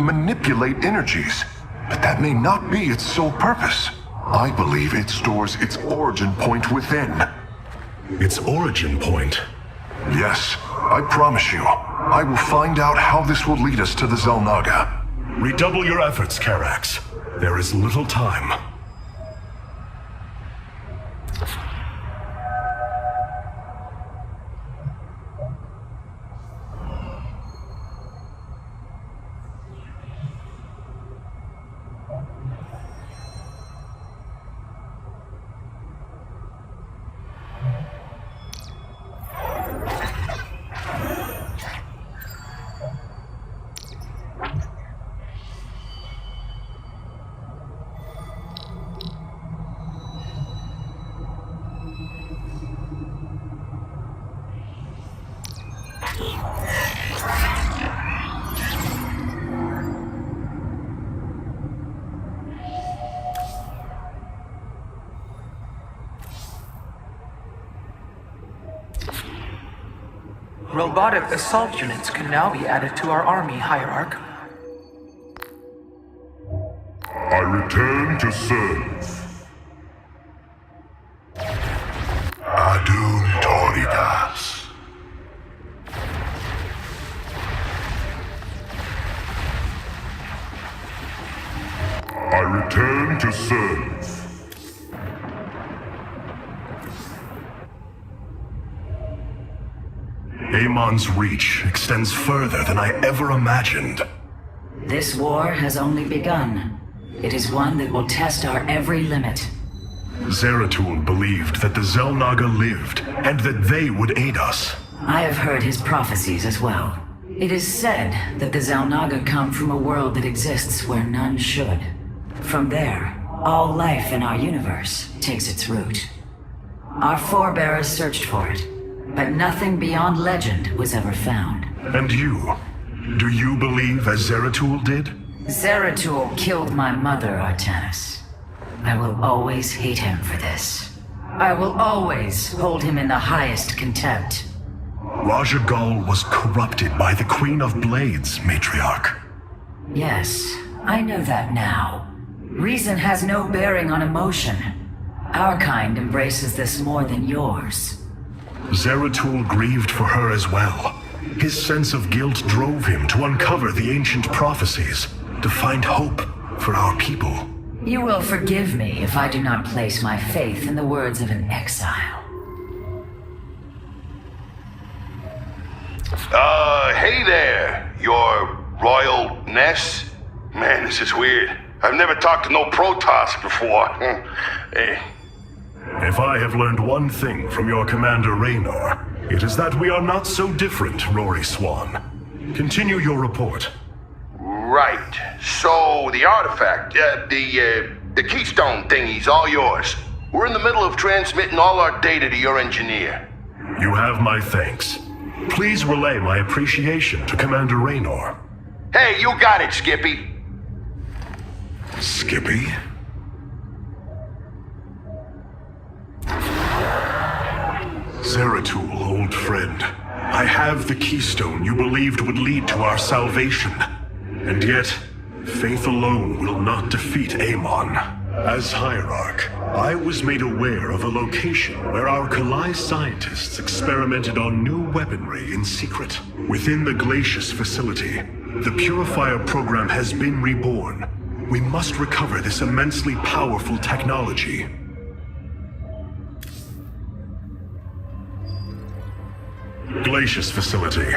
manipulate energies. But that may not be its sole purpose. I believe it stores its origin point within. Its origin point? Yes, I promise you. I will find out how this will lead us to the Xel'Naga. Redouble your efforts, Karax. There is little time. Robotic assault units can now be added to our army, Hierarch. I return to serve. Adun Toridas. I return to serve. Amon's reach extends further than I ever imagined. This war has only begun. It is one that will test our every limit. Zeratul believed that the Xel'Naga lived, and that they would aid us. I have heard his prophecies as well. It is said that the Xel'Naga come from a world that exists where none should. From there, all life in our universe takes its root. Our forebears searched for it, but nothing beyond legend was ever found. And you? Do you believe as Zeratul did? Zeratul killed my mother, Artanis. I will always hate him for this. I will always hold him in the highest contempt. Raja Ghul was corrupted by the Queen of Blades, Matriarch. Yes, I know that now. Reason has no bearing on emotion. Our kind embraces this more than yours. Zeratul grieved for her as well. His sense of guilt drove him to uncover the ancient prophecies, to find hope for our people. You will forgive me if I do not place my faith in the words of an exile. Hey there, your Royal Ness? Man, this is weird. I've never talked to no Protoss before. Hey. If I have learned one thing from your Commander Raynor, it is that we are not so different, Rory Swan. Continue your report. Right. So, the artifact, the keystone thingy's all yours. We're in the middle of transmitting all our data to your engineer. You have my thanks. Please relay my appreciation to Commander Raynor. Hey, you got it, Skippy. Skippy? Zeratul, old friend. I have the keystone you believed would lead to our salvation. And yet, faith alone will not defeat Amon. As Hierarch, I was made aware of a location where our Kalai scientists experimented on new weaponry in secret. Within the Glacius facility, the Purifier program has been reborn. We must recover this immensely powerful technology. Glacius facility.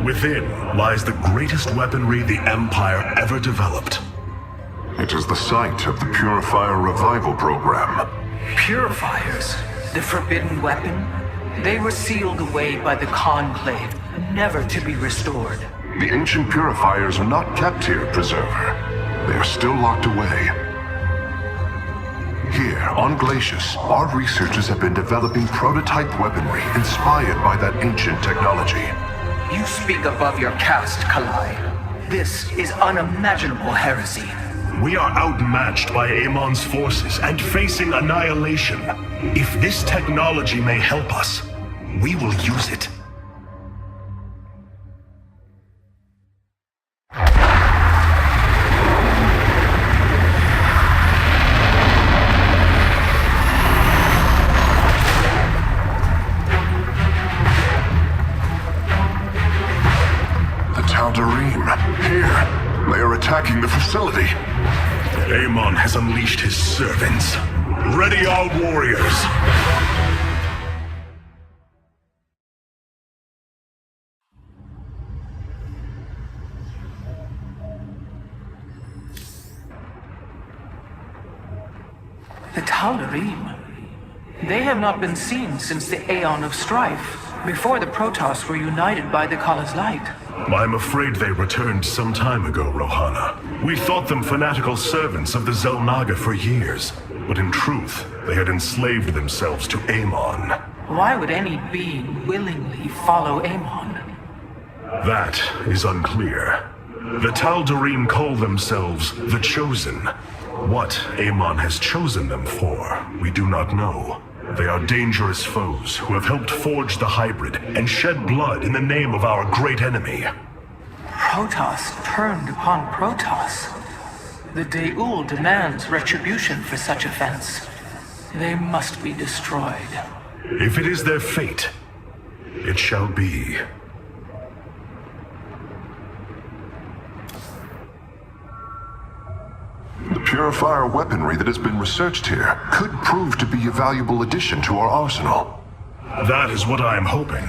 Within lies the greatest weaponry the Empire ever developed. It is the site of the Purifier Revival Program. Purifiers? The forbidden weapon? They were sealed away by the Conclave, never to be restored. The ancient purifiers are not kept here, Preserver. They are still locked away. Here, on Glacius, our researchers have been developing prototype weaponry inspired by that ancient technology. You speak above your caste, Kalai. This is unimaginable heresy. We are outmatched by Amon's forces and facing annihilation. If this technology may help us, we will use it. Here, they are attacking the facility. Amon has unleashed his servants. Ready all warriors! The Tal'Darim. They have not been seen since the Aeon of Strife, before the Protoss were united by the Kala's light. I'm afraid they returned some time ago, Rohana. We thought them fanatical servants of the Xel'Naga for years, but in truth, they had enslaved themselves to Amon. Why would any being willingly follow Amon? That is unclear. The Tal'Darim call themselves the Chosen. What Amon has chosen them for, we do not know. They are dangerous foes who have helped forge the hybrid and shed blood in the name of our great enemy. Protoss turned upon Protoss. The Deul demands retribution for such offense. They must be destroyed. If it is their fate, it shall be. The purifier weaponry that has been researched here could prove to be a valuable addition to our arsenal. That is what I am hoping.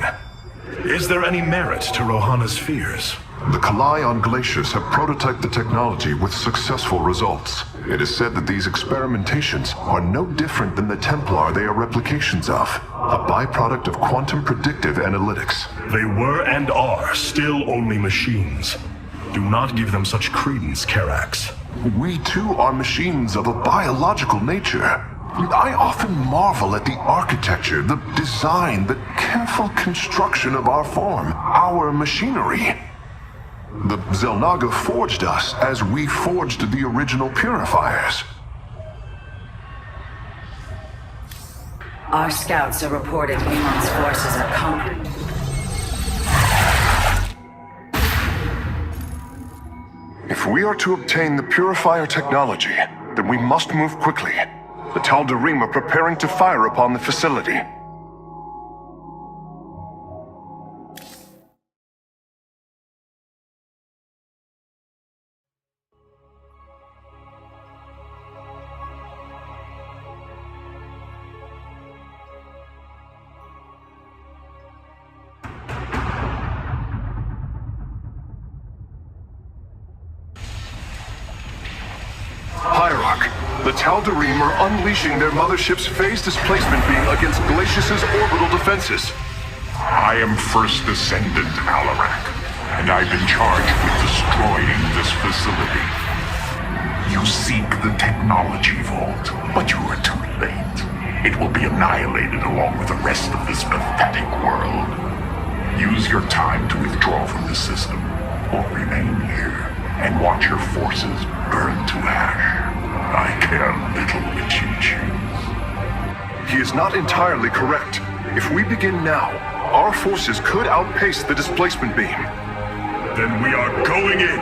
Is there any merit to Rohana's fears? The Kalai on Glacius have prototyped the technology with successful results. It is said that these experimentations are no different than the Templar they are replications of, a byproduct of quantum predictive analytics. They were and are still only machines. Do not give them such credence, Karax. We too are machines of a biological nature. I often marvel at the architecture, the design, the careful construction of our form, our machinery. The Xel'Naga forged us as we forged the original purifiers. Our scouts are reporting Amon's forces are conquered. If we are to obtain the purifier technology, then we must move quickly. The Tal'Darim are preparing to fire upon the facility. The Tal'Darim are unleashing their mothership's phase displacement beam against Glacius's orbital defenses. I am First Descendant Alarak, and I've been charged with destroying this facility. You seek the technology vault, but you are too late. It will be annihilated along with the rest of this pathetic world. Use your time to withdraw from the system, or remain here and watch your forces burn to ash. I care little which you choose. He is not entirely correct. If we begin now, our forces could outpace the displacement beam. Then we are going in!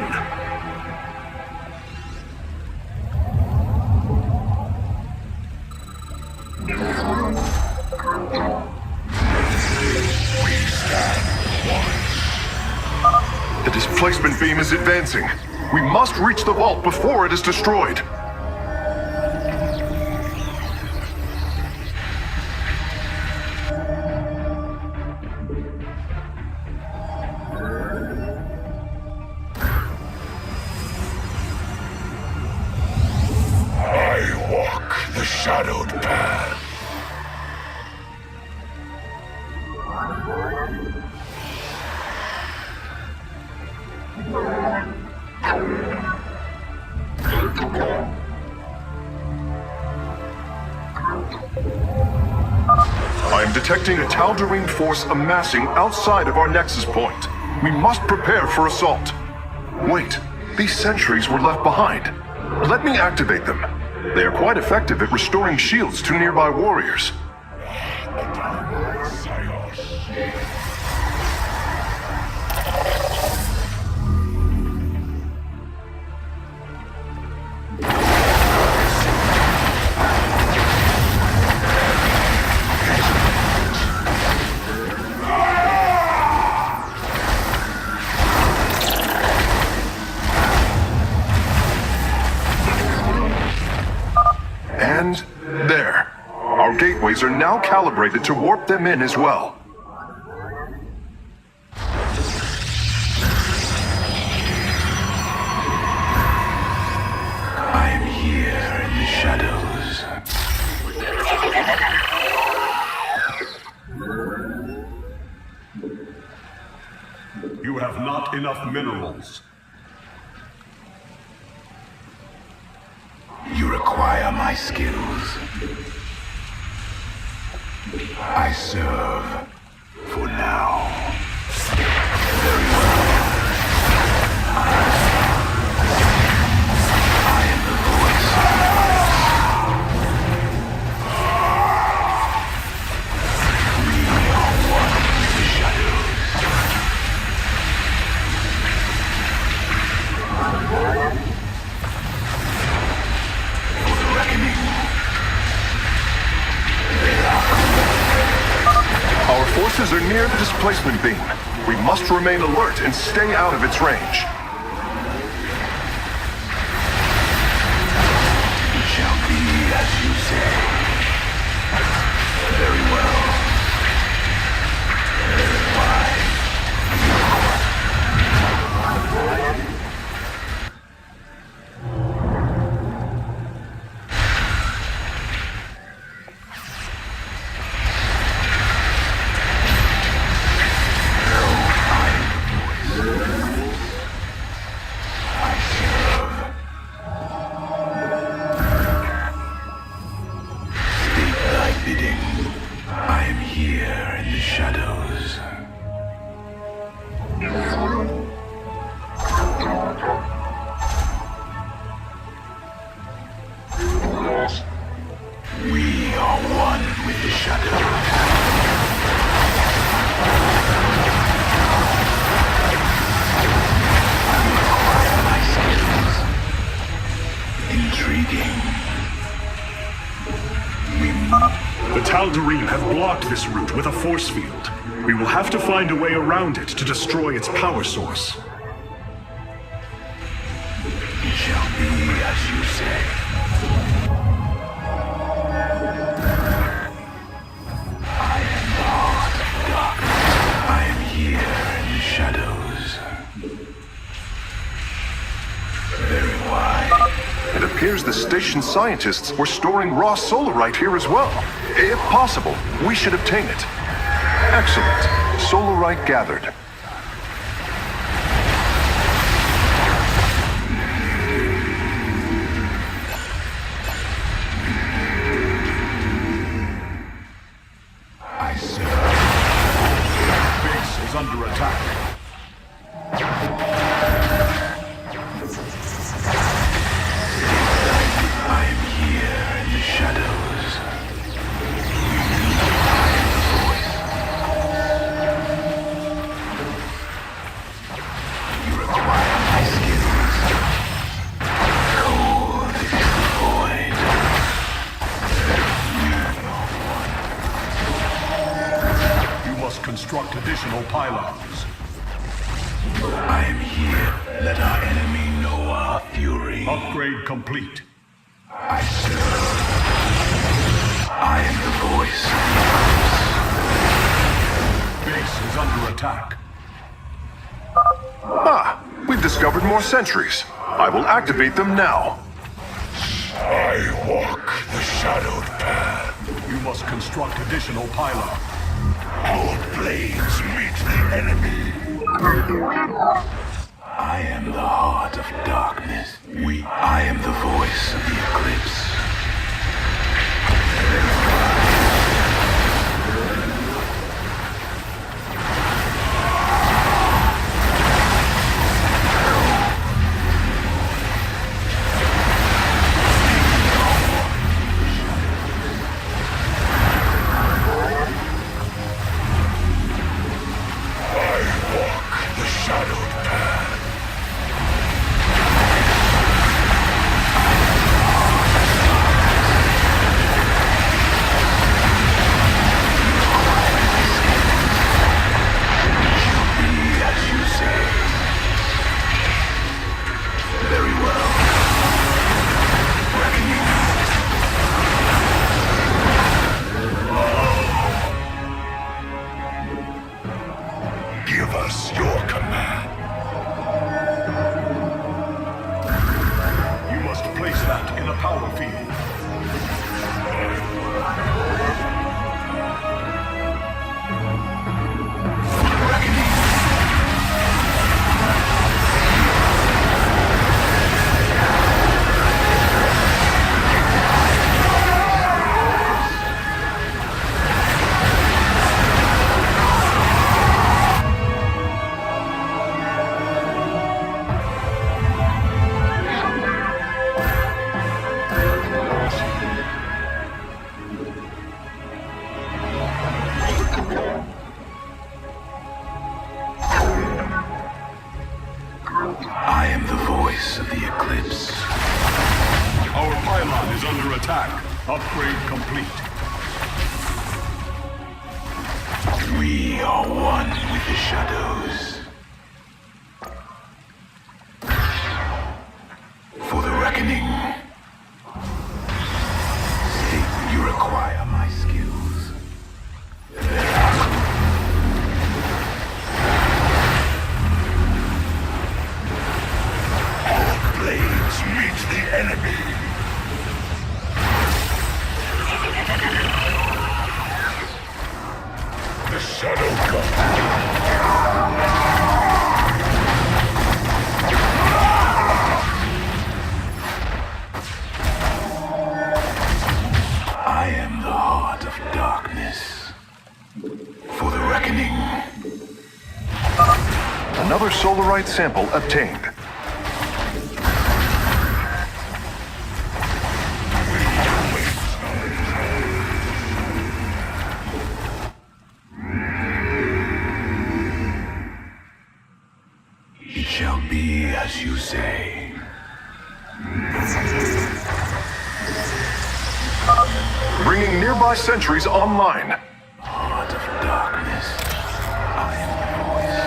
The displacement beam is advancing. We must reach the vault before it is destroyed. Shadowed path. I am detecting a Tal'Darim force amassing outside of our nexus point. We must prepare for assault. Wait, these sentries were left behind. Let me activate them. They are quite effective at restoring shields to nearby warriors. And there. Our gateways are now calibrated to warp them in as well. I am here in the shadows. You have not enough minerals. You require my skills. I serve for now. Very well. I am the voice of the We are one with the shadows. For the reckoning. Our forces are near the displacement beam. We must remain alert and stay out of its range. It shall be as you say. Very well. Very wise. I am here in the shadows. We are one with the shadows. You acquire my skills. Intriguing. The Tal'Darim have blocked this route with a force field. We will have to find a way around it to destroy its power source. It shall be as you say. I am the heart of darkness. I am here in the shadows. Very wide. It appears the station scientists were storing raw solarite here as well. If possible, we should obtain it. Excellent. Solarite gathered. I serve. Base is under attack. I am here in the shadows. You require my skills. Cold is the void. You must construct additional pylons. I am here. Let our enemy know our fury. Upgrade complete. I serve. I am the voice. Base is under attack. Ah, we've discovered more sentries. I will activate them now. I walk the shadowed path. You must construct additional pylons. Our blades meet the enemy. I am the heart of darkness. I am the voice of the eclipse. power field. I am the voice of the eclipse. Our pylon is under attack. Upgrade complete. We are one with the shadows. For the reckoning. State when you require my skills. Blades meet the enemy. The Shadow God. I am the heart of darkness. For the reckoning. Another solarite sample obtained. It shall be as you say. Bringing nearby sentries online. Heart of darkness. I am the voice.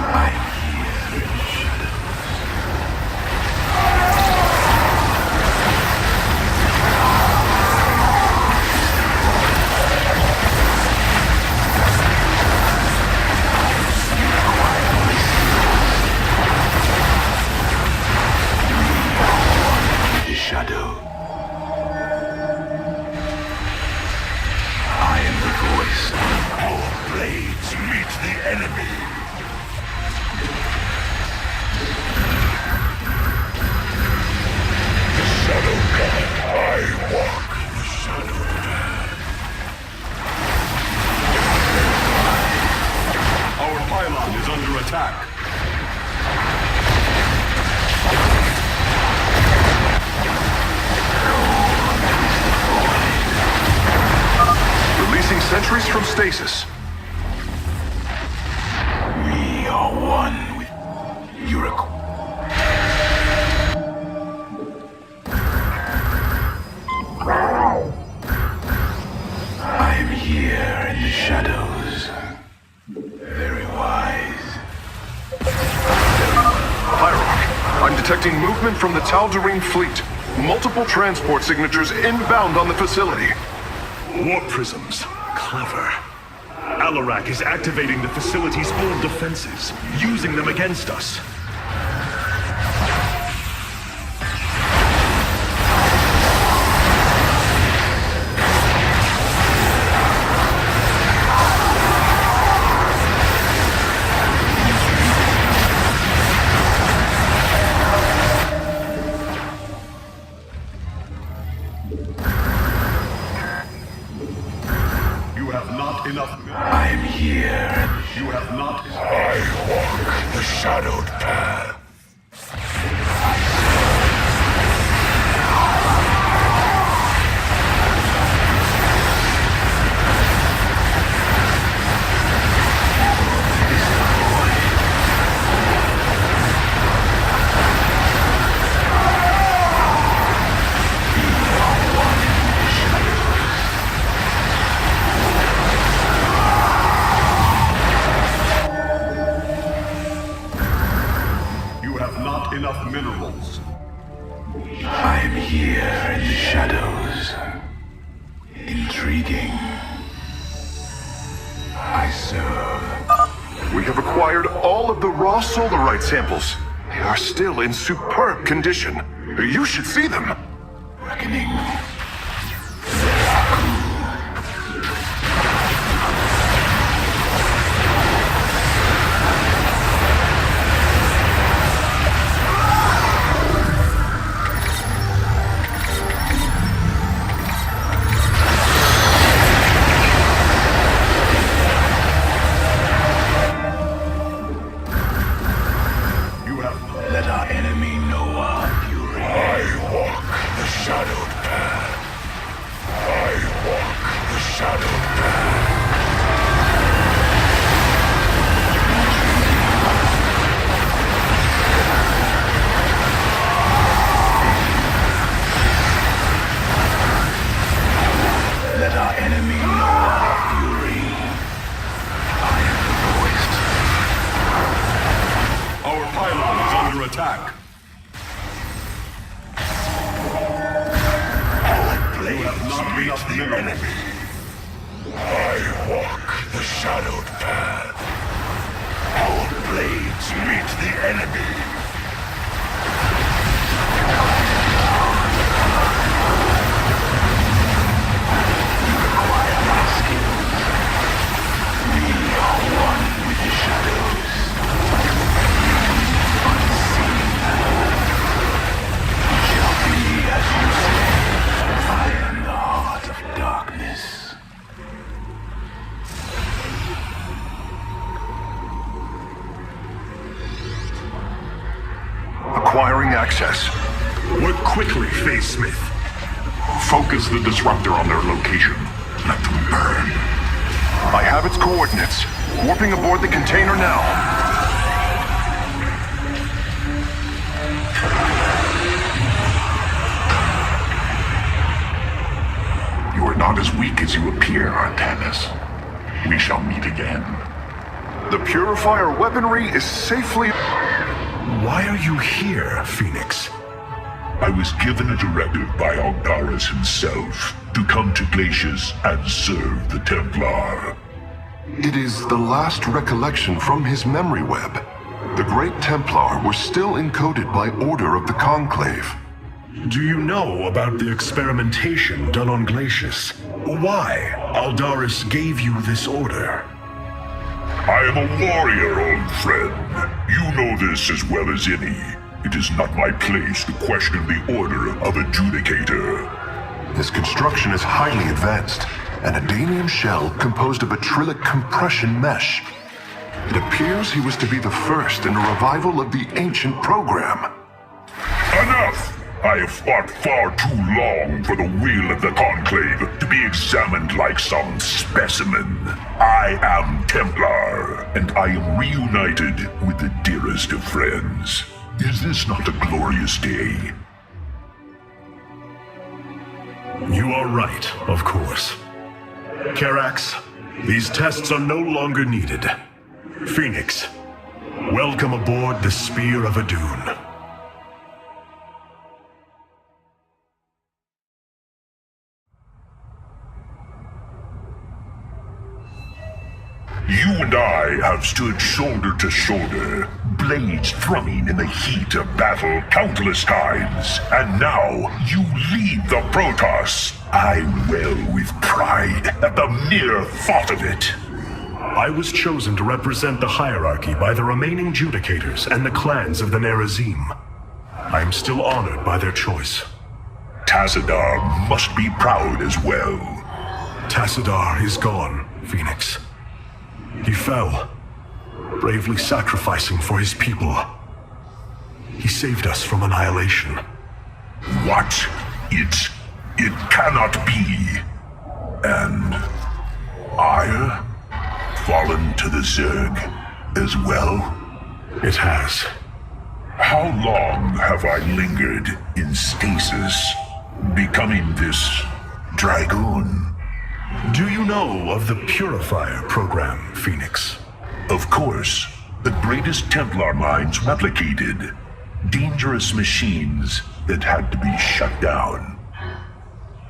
I am here in the shadows. The shadow. I am the voice. Our blades meet the enemy. The Shadow God, I walk in the shadow path. Our pylon is under attack. Releasing sentries from stasis. We are one with your I am here in the shadows. Very wise. Hierarch, I'm detecting movement from the Tal'Darim fleet. Multiple transport signatures inbound on the facility. Warp prisms. Clever. Alarak is activating the facility's old defenses, using them against us. You have not enough. I am here. You have not. I walk the shadowed path. all of the raw solarite samples. They are still in superb condition. You should see them. Reckoning. Let our enemy know our fury. I walk the shadowed path. I walk the shadowed path. Let our enemy know our fury. I am the voice. Our pylon is under attack. You have not meet the enemy. I walk the shadowed path. Our blades meet the enemy. You require my skills. We are one with the shadows. Unseen. It shall be as you say. I am the heart of darkness. Acquiring access. Work quickly, Phase Smith. Focus the disruptor on their location. Let them burn. I have its coordinates. Warping aboard the container now. You are not as weak as you appear, Artanis. We shall meet again. The Purifier weaponry is safely... Why are you here, Phoenix? I was given a directive by Aldaris himself to come to Glacius and serve the Templar. It is the last recollection from his memory web. The Great Templar were still encoded by order of the Conclave. Do you know about the experimentation done on Glacius? Why Aldaris gave you this order? I am a warrior, old friend. You know this as well as any. It is not my place to question the order of Adjudicator. His construction is highly advanced, an Adanium shell composed of a trillic compression mesh. It appears he was to be the first in a revival of the ancient program. Enough! I have fought far too long for the will of the Conclave to be examined like some specimen. I am Templar, and I am reunited with the dearest of friends. Is this not a glorious day? You are right, of course. Karax, these tests are no longer needed. Phoenix, welcome aboard the Spear of Adun. You and I have stood shoulder to shoulder, blades thrumming in the heat of battle countless times, and now you lead the Protoss. I wail with pride at the mere thought of it. I was chosen to represent the hierarchy by the remaining Judicators and the clans of the Nerazim. I am still honored by their choice. Tassadar must be proud as well. Tassadar is gone, Phoenix. He fell, bravely sacrificing for his people. He saved us from annihilation. What? It cannot be. And Ire? Fallen to the Zerg as well? It has. How long have I lingered in stasis, becoming this Dragoon? Do you know of the Purifier program, Phoenix? Of course. The greatest Templar minds replicated. Dangerous machines that had to be shut down.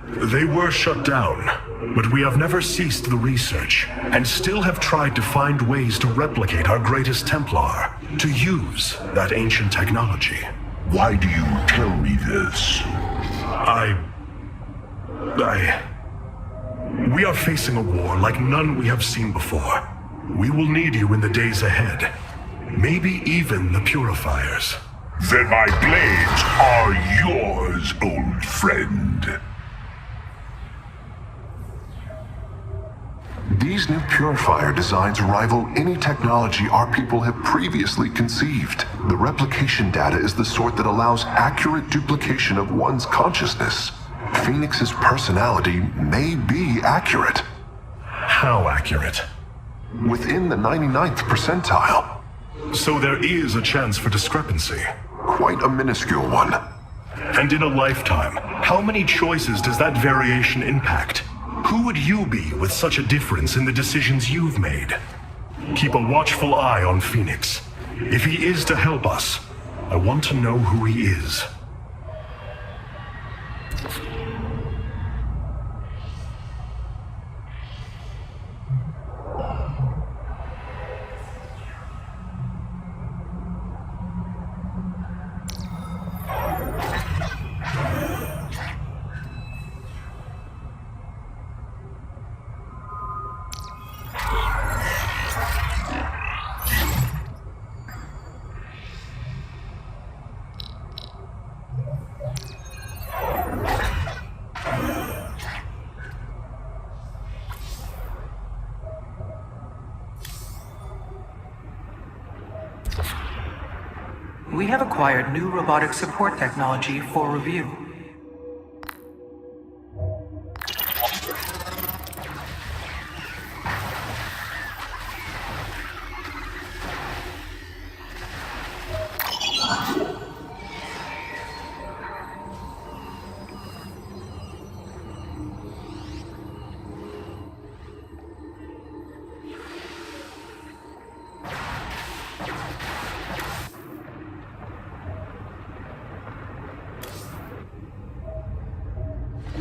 They were shut down, But we have never ceased the research, and still have tried to find ways to replicate our greatest Templar, to use that ancient technology. Why do you tell me this? We are facing a war like none we have seen before. We will need you in the days ahead. Maybe even the Purifiers. Then my blades are yours, old friend. These new purifier designs rival any technology our people have previously conceived. The replication data is the sort that allows accurate duplication of one's consciousness. Phoenix's personality may be accurate. How accurate? Within the 99th percentile. So there is a chance for discrepancy. Quite a minuscule one. And in a lifetime, how many choices does that variation impact? Who would you be with such a difference in the decisions you've made? Keep a watchful eye on Phoenix. If he is to help us, I want to know who he is. We have acquired new robotic support technology for review.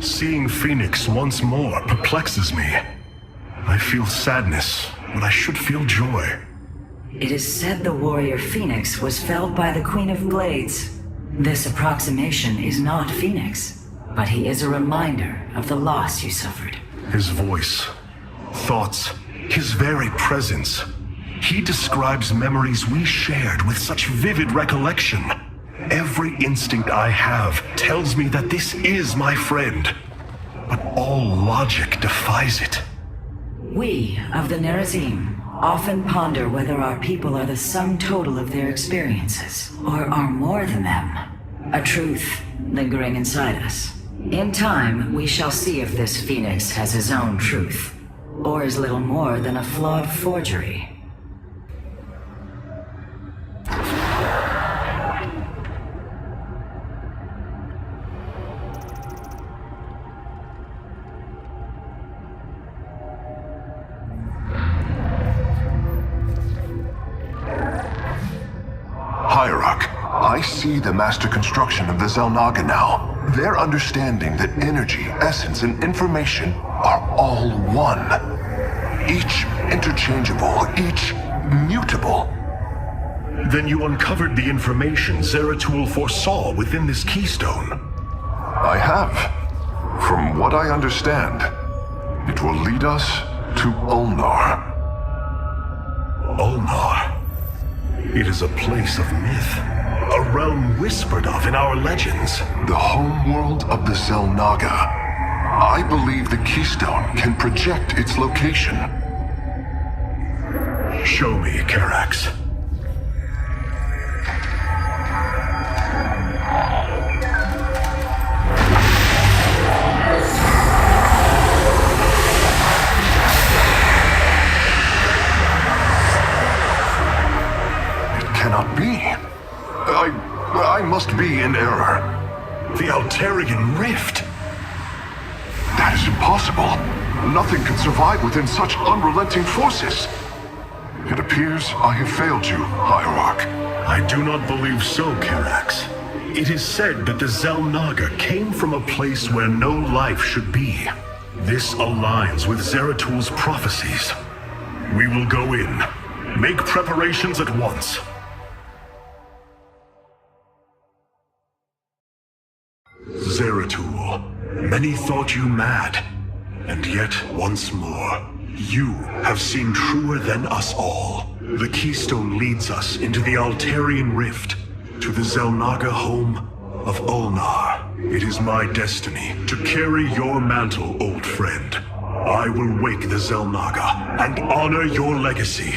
Seeing Phoenix once more perplexes me. I feel sadness, but I should feel joy. It is said the warrior Phoenix was felled by the Queen of Blades. This approximation is not Phoenix, but he is a reminder of the loss you suffered. His voice, thoughts, his very presence. He describes memories we shared with such vivid recollection. Every instinct I have tells me that this is my friend. But all logic defies it. We of the Nerazim often ponder whether our people are the sum total of their experiences, or are more than them. A truth lingering inside us. In time, we shall see if this Phoenix has his own truth, or is little more than a flawed forgery. I see the master construction of the Xel'Naga now. Their understanding that energy, essence, and information are all one. Each interchangeable, each mutable. Then you uncovered the information Zeratul foresaw within this keystone. I have. From what I understand, it will lead us to Ulnar. Ulnar. It is a place of myth. A realm whispered of in our legends. The homeworld of the Xel'Naga. I believe the keystone can project its location. Show me, Karax. It cannot be. I must be in error. The Altarian Rift. That is impossible. Nothing can survive within such unrelenting forces. It appears I have failed you, Hierarch. I do not believe so, Karax. It is said that the Xel'Naga came from a place where no life should be. This aligns with Zeratul's prophecies. We will go in. Make preparations at once. Zeratul, many thought you mad. And yet, once more, you have seemed truer than us all. The Keystone leads us into the Altarian Rift, to the Xel'Naga home of Ulnar. It is my destiny to carry your mantle, old friend. I will wake the Xel'Naga and honor your legacy.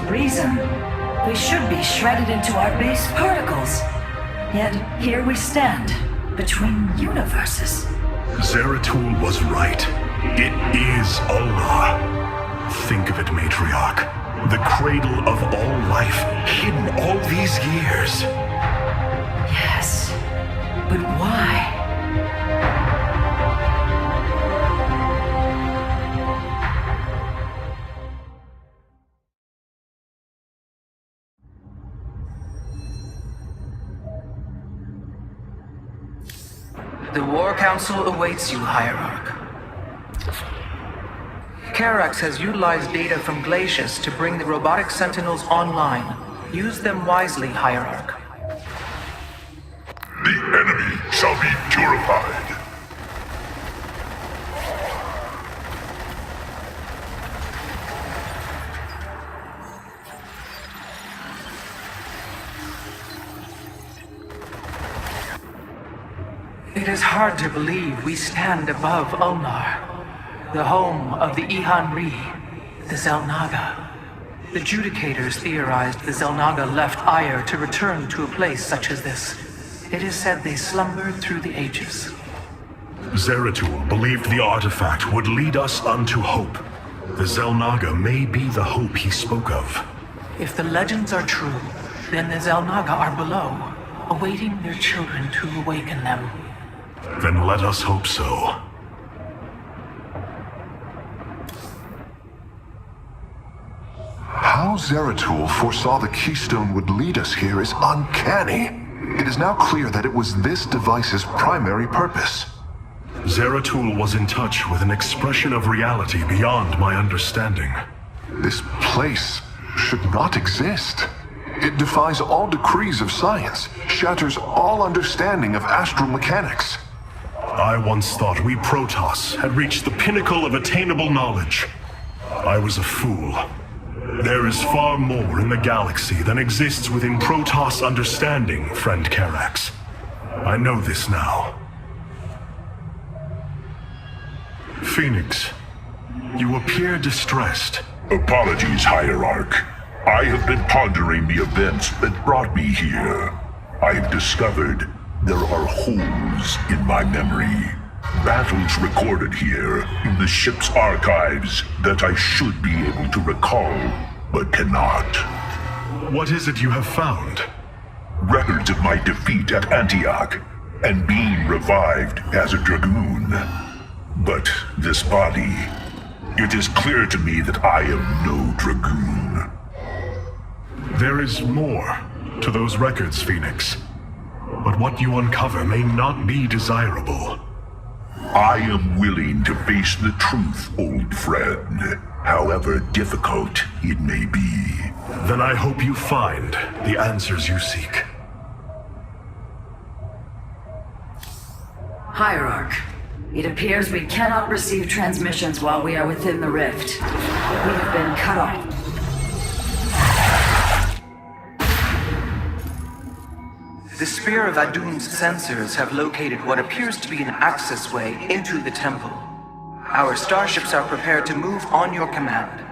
Reason. We should be shredded into our base particles. Yet here we stand, between universes. Zeratul was right. It is Allah. Think of it, Matriarch. The cradle of all life, hidden all these years. Yes, but why? The War Council awaits you, Hierarch. Karax has utilized data from glaciers to bring the robotic sentinels online. Use them wisely, Hierarch. The enemy shall be purified. It is hard to believe we stand above Ulnar, the home of the Ihan-Ri, the Xel'Naga. The Judicators theorized the Xel'Naga left Aiur to return to a place such as this. It is said they slumbered through the ages. Zeratul believed the artifact would lead us unto hope. The Xel'Naga may be the hope he spoke of. If the legends are true, then the Xel'Naga are below, awaiting their children to awaken them. Then let us hope so. How Zeratul foresaw the Keystone would lead us here is uncanny. It is now clear that it was this device's primary purpose. Zeratul was in touch with an expression of reality beyond my understanding. This place should not exist. It defies all decrees of science, shatters all understanding of astral mechanics. I once thought we Protoss had reached the pinnacle of attainable knowledge. I was a fool. There is far more in the galaxy than exists within Protoss understanding, friend Karax. I know this now. Phoenix, you appear distressed. Apologies, Hierarch. I have been pondering the events that brought me here. I have discovered there are holes in my memory. Battles recorded here in the ship's archives that I should be able to recall, but cannot. What is it you have found? Records of my defeat at Antioch and being revived as a Dragoon. But this body, it is clear to me that I am no Dragoon. There is more to those records, Phoenix. But what you uncover may not be desirable. I am willing to face the truth, old friend, however difficult it may be. Then I hope you find the answers you seek. Hierarch, it appears we cannot receive transmissions while we are within the rift. We have been cut off. The Spear of Adun's sensors have located what appears to be an access way into the temple. Our starships are prepared to move on your command.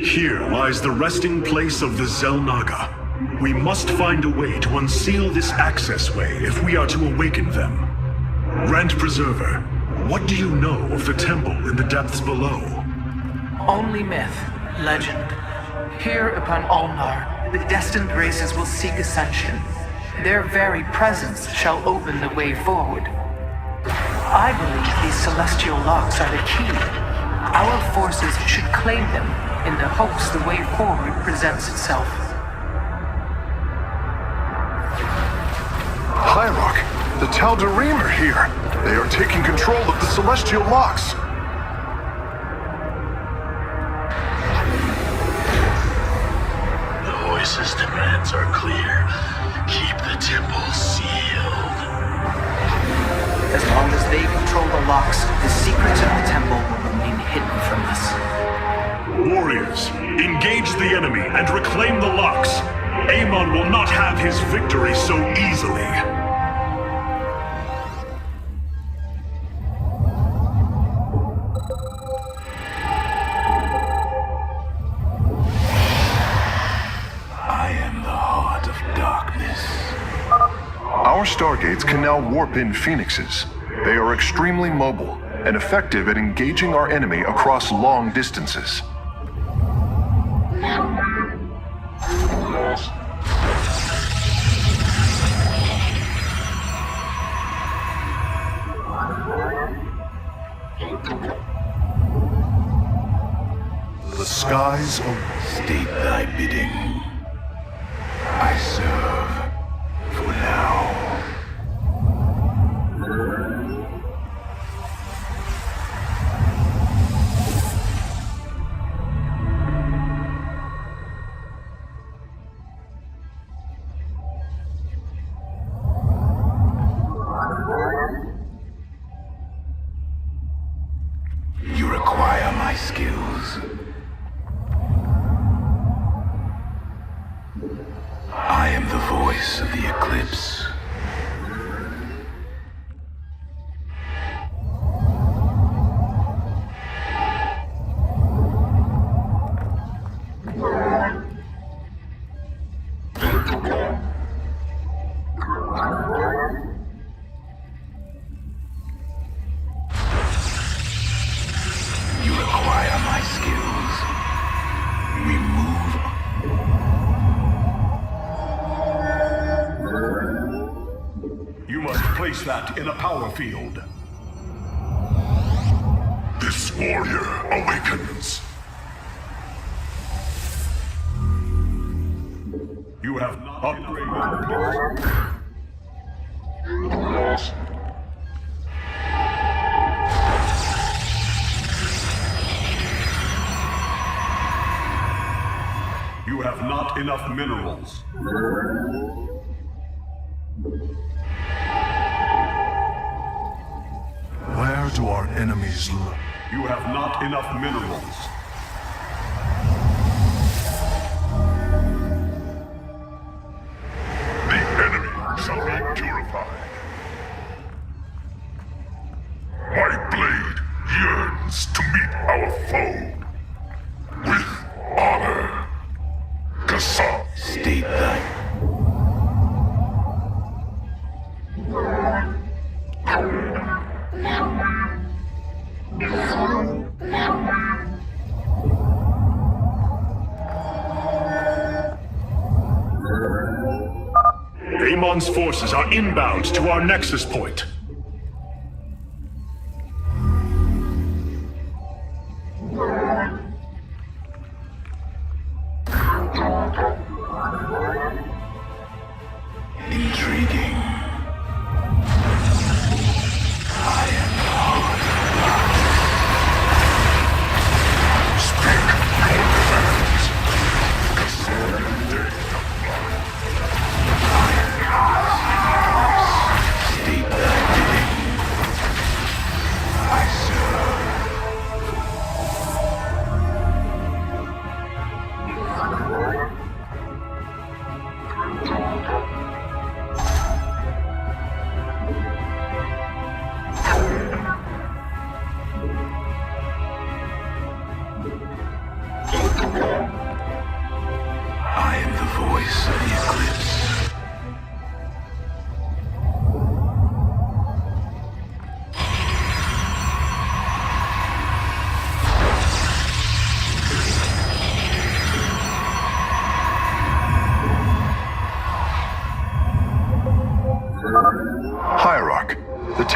Here lies the resting place of the Xel'Naga. We must find a way to unseal this access way if we are to awaken them. Grand Preserver, what do you know of the temple in the depths below? Only myth, legend. Here upon Ulnar, the destined races will seek ascension. Their very presence shall open the way forward. I believe these celestial locks are the key. Our forces should claim them in the hopes the way forward presents itself. Hierarch, the Tal'Darim are here. They are taking control of the celestial locks. The voice's demands are clear. Keep the temple sealed. As long as they control the locks, the secrets of the temple will remain hidden from us. Warriors, engage the enemy and reclaim the locks. Amon will not have his victory so easily. I am the heart of darkness. Our stargates can now warp in phoenixes. They are extremely mobile and effective at engaging our enemy across long distances. The skies of... State thy bidding. I serve for now. You require my skills. I am the voice of the eclipse. You require my skills. We move. You must place that in a power field. This warrior awakens. You have not upgraded. You have not enough minerals. Where do our enemies look? You have not enough minerals. The enemy shall be purified. My blade yearns to meet our foe with honor. Kasam. State thy. Amon's forces are inbound to our nexus point. Intriguing. I am the heart Speak your demands. Kasam day. of state thy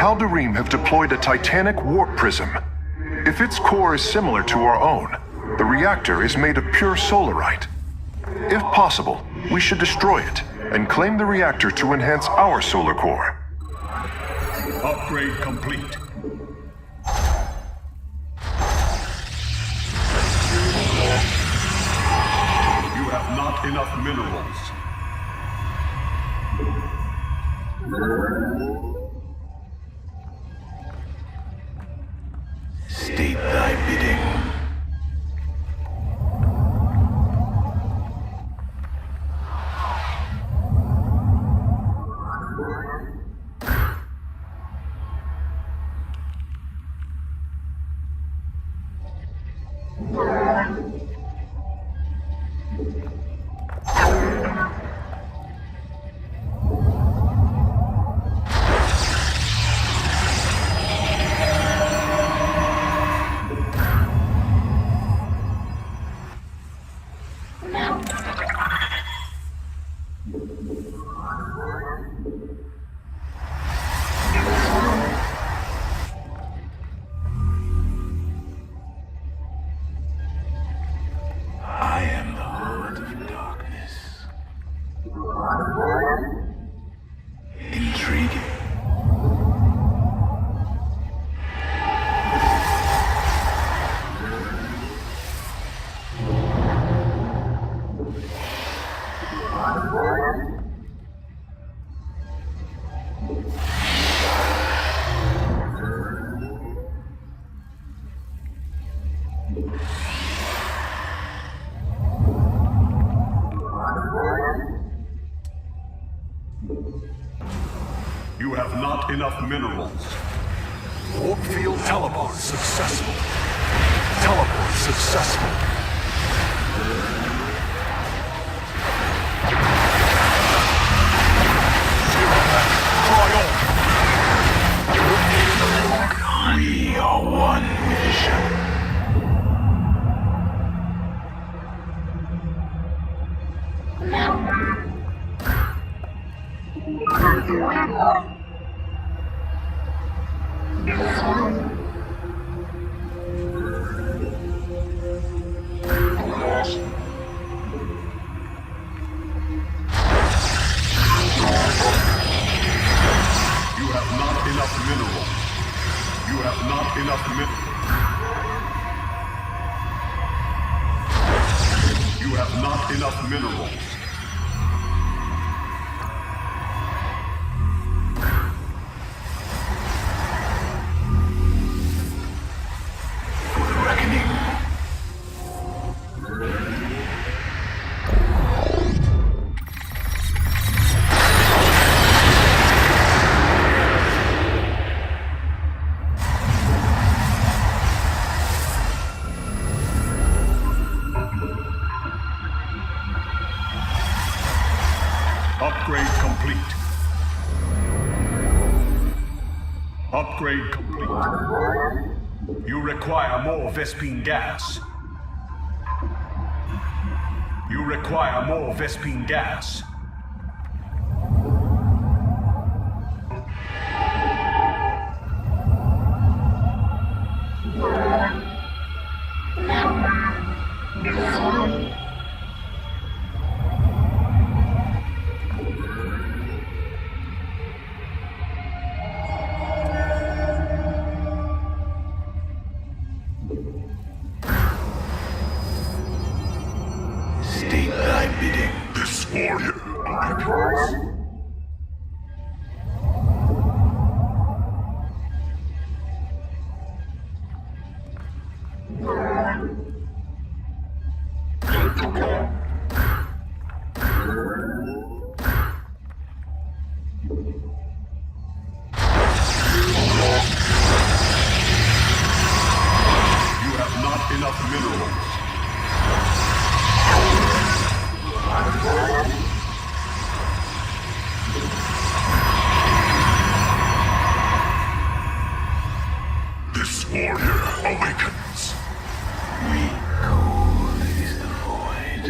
Calderim have deployed a titanic warp prism. If its core is similar to our own, the reactor is made of pure solarite. If possible, we should destroy it and claim the reactor to enhance our solar core. Upgrade complete. You have not enough minerals. State thy bidding. I am the heart of darkness. Intriguing. You have not enough minerals. Warp field teleport successful. Teleport successful. We are one vision. You have not enough minerals. You have not enough You have not enough minerals. Upgrade complete. Upgrade complete. You require more Vespine gas. You require more Vespine gas. State thy bidding. This warrior. You have not enough minerals. This warrior awakens. Cold is the void.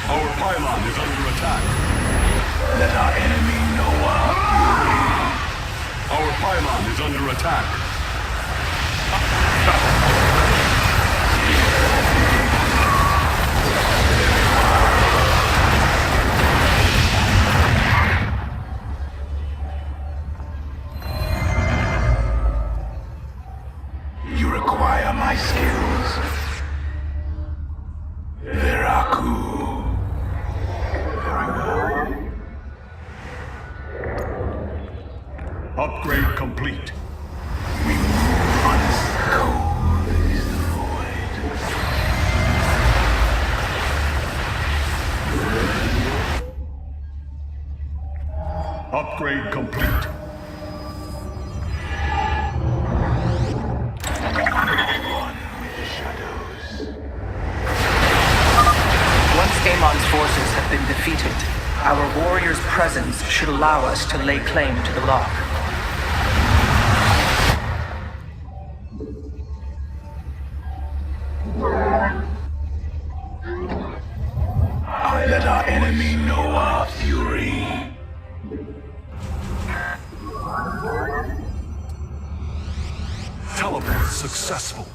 Our pylon is under attack. Let our enemy know our fury. Our pylon is under attack. You require my skills. Veraku. Very well. Upgrade complete. We move on as cold is the void. Upgrade complete. One with the shadows. Once Amon's forces have been defeated, our warrior's presence should allow us to lay claim to the lock. Let our enemy know our fury. Teleport successful.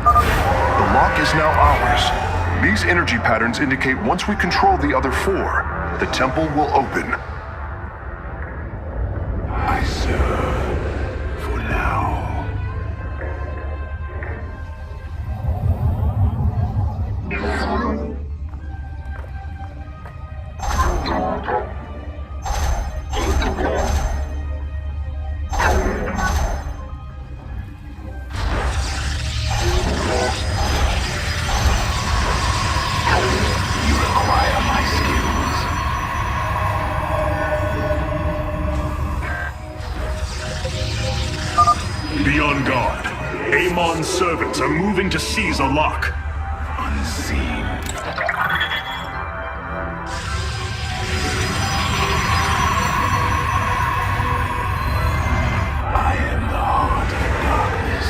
The lock is now ours. These energy patterns indicate once we control the other four, the temple will open. I serve for now. You require my skills. Be on guard. Amon's servants are moving to seize a lock. Unseen. I am the heart of darkness.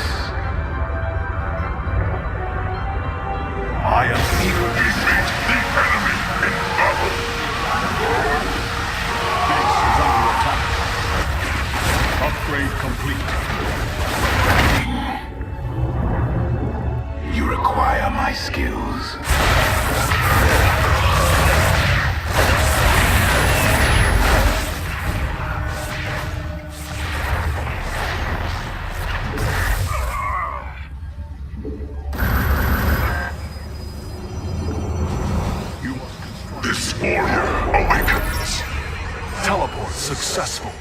I am evil. Defeat the enemy in battle. Base is under attack. Upgrade complete. You require my skills. This warrior awakens. Teleport successful.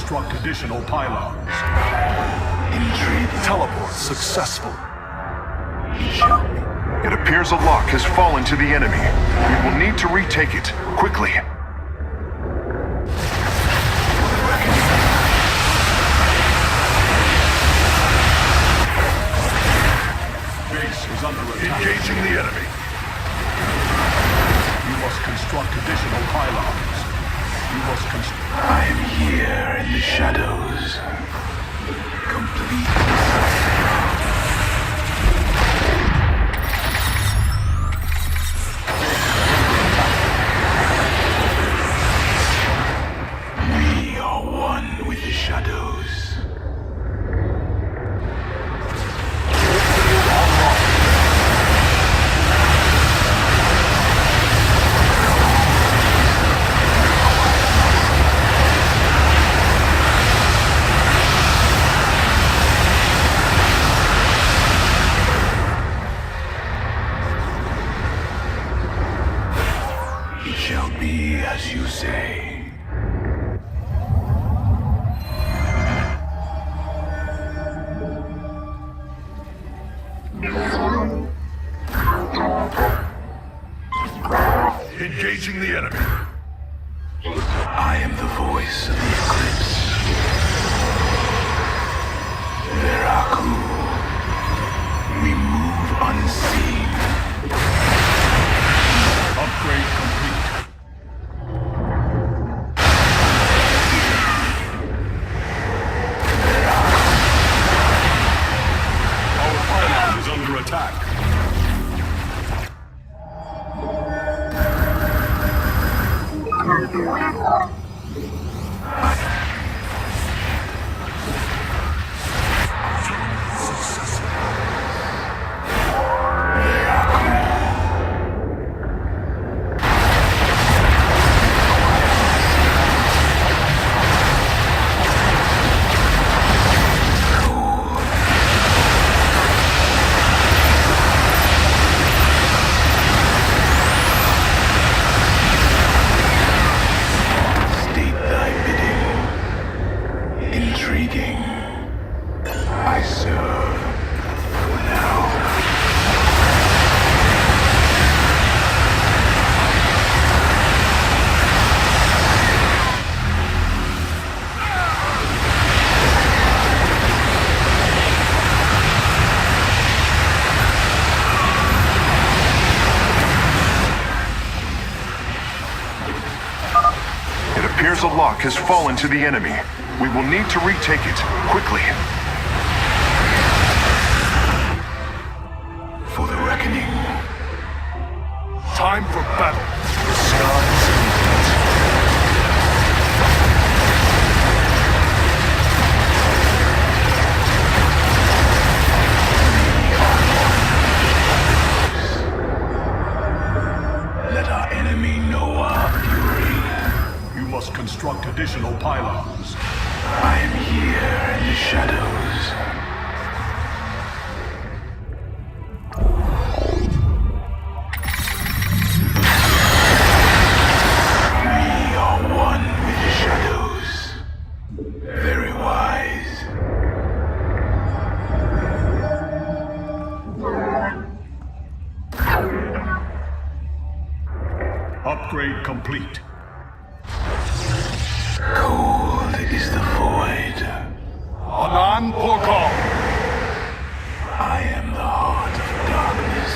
construct additional pylons. Teleport successful. It appears a lock has fallen to the enemy. We will need to retake it, quickly. Base is under attack. Engaging the enemy. You must construct additional pylons. You must construct... I am here in the shadows. Complete. We are one with the shadows. It shall be as you say. Engaging the enemy. I am the voice of the eclipse. Veraku. We move unseen. Upgrade complete. Our pylon is under attack. State thy bidding. Intriguing. I serve for now. It appears a lock has fallen to the enemy. We will need to retake it, quickly. For the reckoning. Time for battle. The skies Let our enemy know our fury. You must construct additional pylons. I am here in the shadows. We are one with the shadows. Very wise. Upgrade complete. Cold is the void. Anan Porkal! I am the heart of darkness.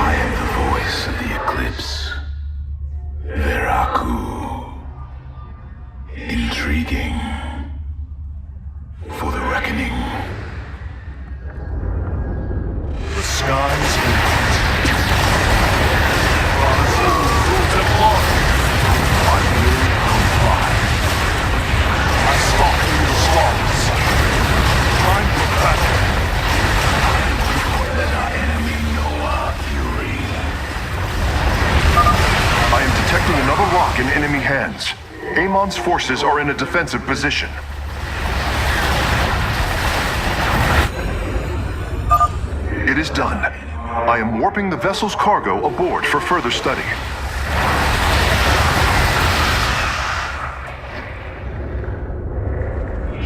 I am the voice of the eclipse. Veraku. Intriguing. lock in enemy hands. Amon's forces are in a defensive position. It is done. I am warping the vessel's cargo aboard for further study.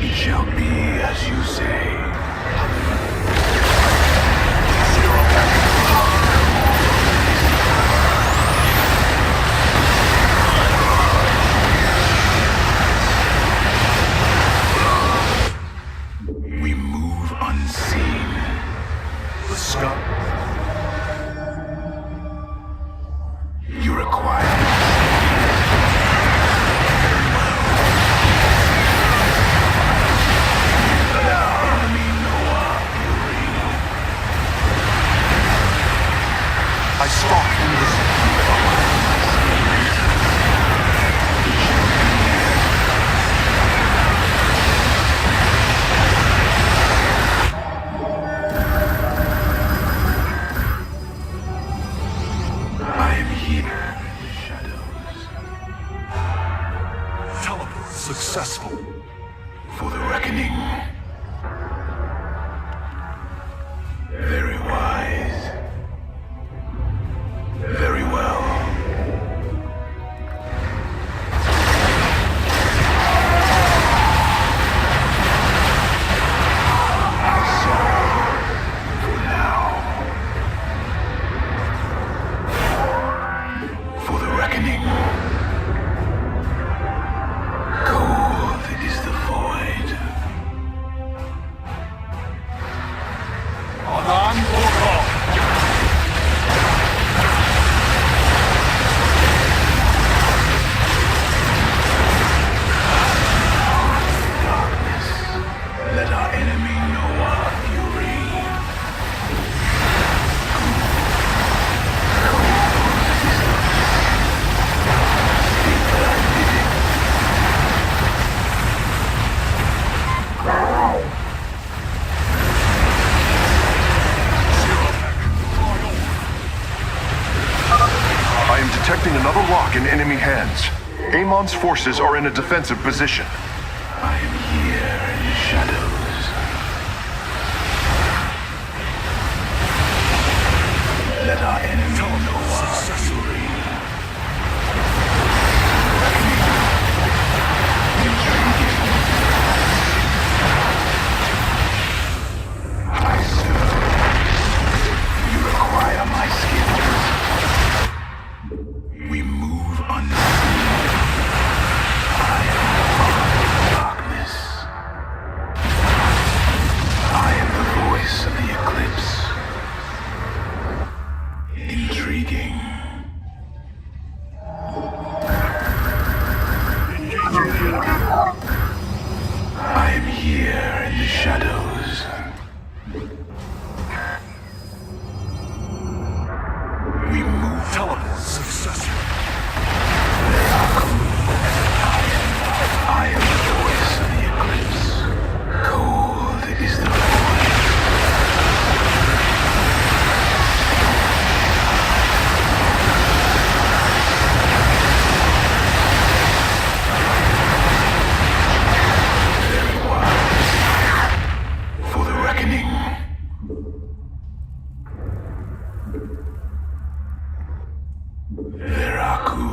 It shall be as you say. We move unseen. The sky. You require. I stalk through the I am here. Shadows. Teleport successful. For the reckoning. Very wise. Very well. So, for now. For the reckoning. Cold is the void. Let our enemy know our fury. I am detecting another lock in enemy hands. Amon's forces are in a defensive position. I am here in the shadows. Let our enemy know our fury. I serve. You require my skills. We move unseen. I am darkness. I am the voice of the eclipse. Intriguing. I am here in the shadows. We move. Teleport successful. I am the voice of the eclipse. Cold is the void. Very wise. For the reckoning. Veraku.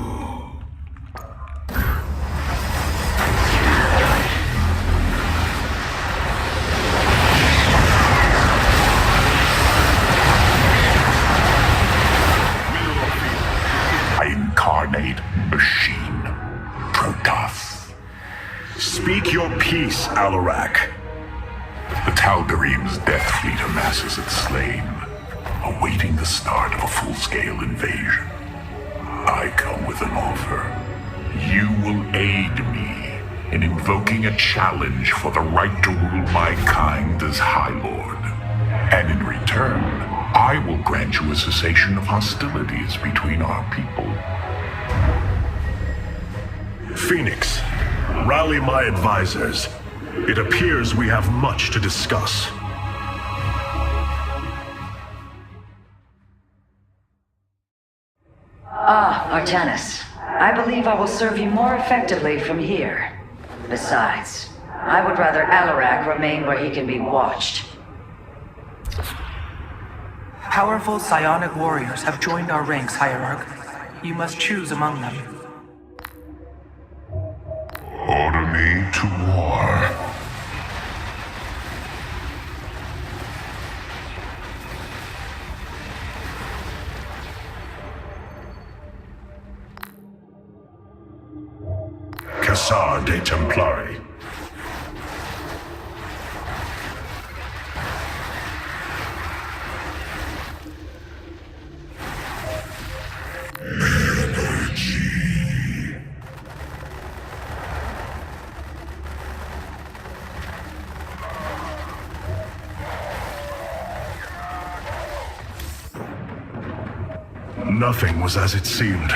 I incarnate machine. Protoss. Speak your peace, Alarak. The Tal'Darim's death fleet amasses its slain, awaiting the start of a full-scale invasion. I come with an offer. You will aid me in invoking a challenge for the right to rule my kind as High Lord. And in return, I will grant you a cessation of hostilities between our people. Phoenix, rally my advisors. It appears we have much to discuss. Ah, Artanis. I believe I will serve you more effectively from here. Besides, I would rather Alarak remain where he can be watched. Powerful psionic warriors have joined our ranks, Hierarch. You must choose among them. Order me to war. Cassar de Templari. Nothing was as it seemed.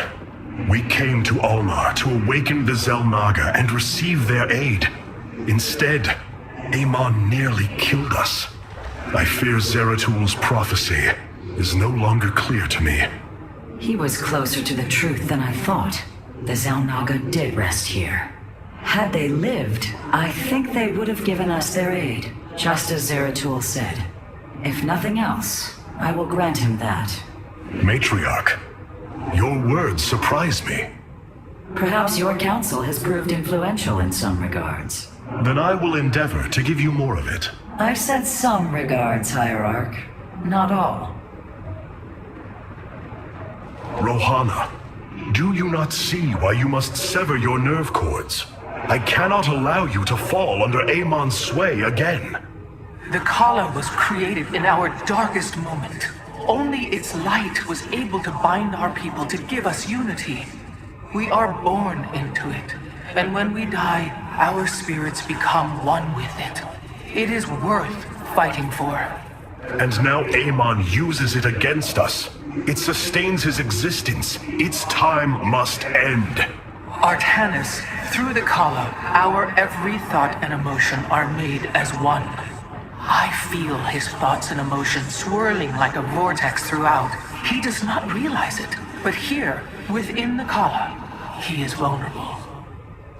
We came to Ulnar to awaken the Xel'Naga and receive their aid. Instead, Amon nearly killed us. I fear Zeratul prophecy is no longer clear to me. He was closer to the truth than I thought. The Xel'Naga did rest here. Had they lived, I think they would have given us their aid, just as Zeratul said. If nothing else, I will grant him that. Matriarch, your words surprise me. Perhaps your counsel has proved influential in some regards. Then I will endeavor to give you more of it. I said some regards, Hierarch. Not all. Rohana, do you not see why you must sever your nerve cords? I cannot allow you to fall under Amon's sway again. The Kala was created in our darkest moment. Only its light was able to bind our people to give us unity. We are born into it, and when we die, our spirits become one with it. It is worth fighting for. And now Amon uses it against us. It sustains his existence. Its time must end. Artanis, through the Kala, our every thought and emotion are made as one. I feel his thoughts and emotions swirling like a vortex throughout. He does not realize it, but here, within the Kala, he is vulnerable.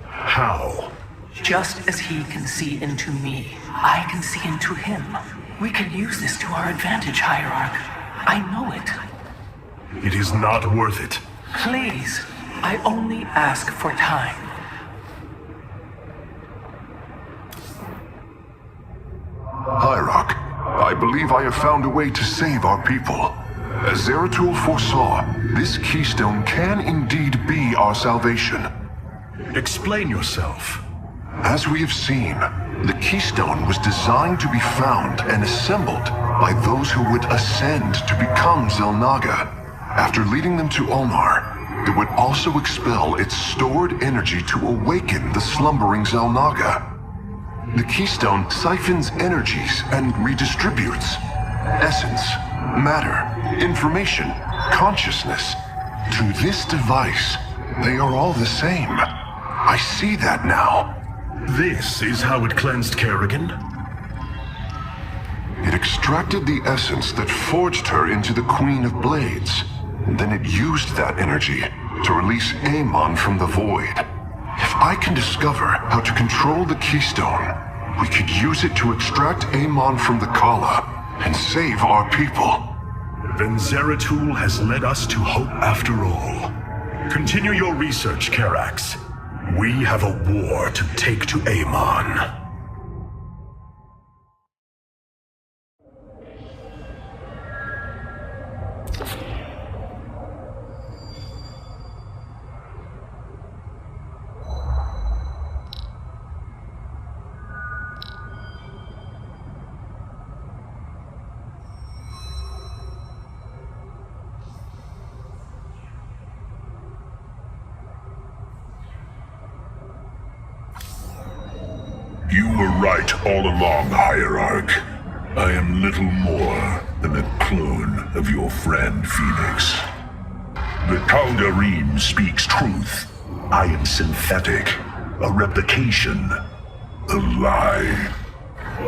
How? Just as he can see into me, I can see into him. We can use this to our advantage, Hierarch. I know it. It is not worth it. Please, I only ask for time. Hierarch, I believe I have found a way to save our people. As Zeratul foresaw, this keystone can indeed be our salvation. Explain yourself. As we have seen, the keystone was designed to be found and assembled by those who would ascend to become Xel'Naga. After leading them to Ulnar, it would also expel its stored energy to awaken the slumbering Xel'Naga. The keystone siphons energies and redistributes essence, matter, information, consciousness. To this device, they are all the same. I see that now. This is how it cleansed Kerrigan? It extracted the essence that forged her into the Queen of Blades. And then it used that energy to release Amon from the void. If I can discover how to control the keystone, we could use it to extract Amon from the Kala and save our people. Then Zeratul has led us to hope after all. Continue your research, Karax. We have a war to take to Amon. You were right all along, Hierarch. I am little more than a clone of your friend Phoenix. The Kaldarim speaks truth. I am synthetic, a replication, a lie.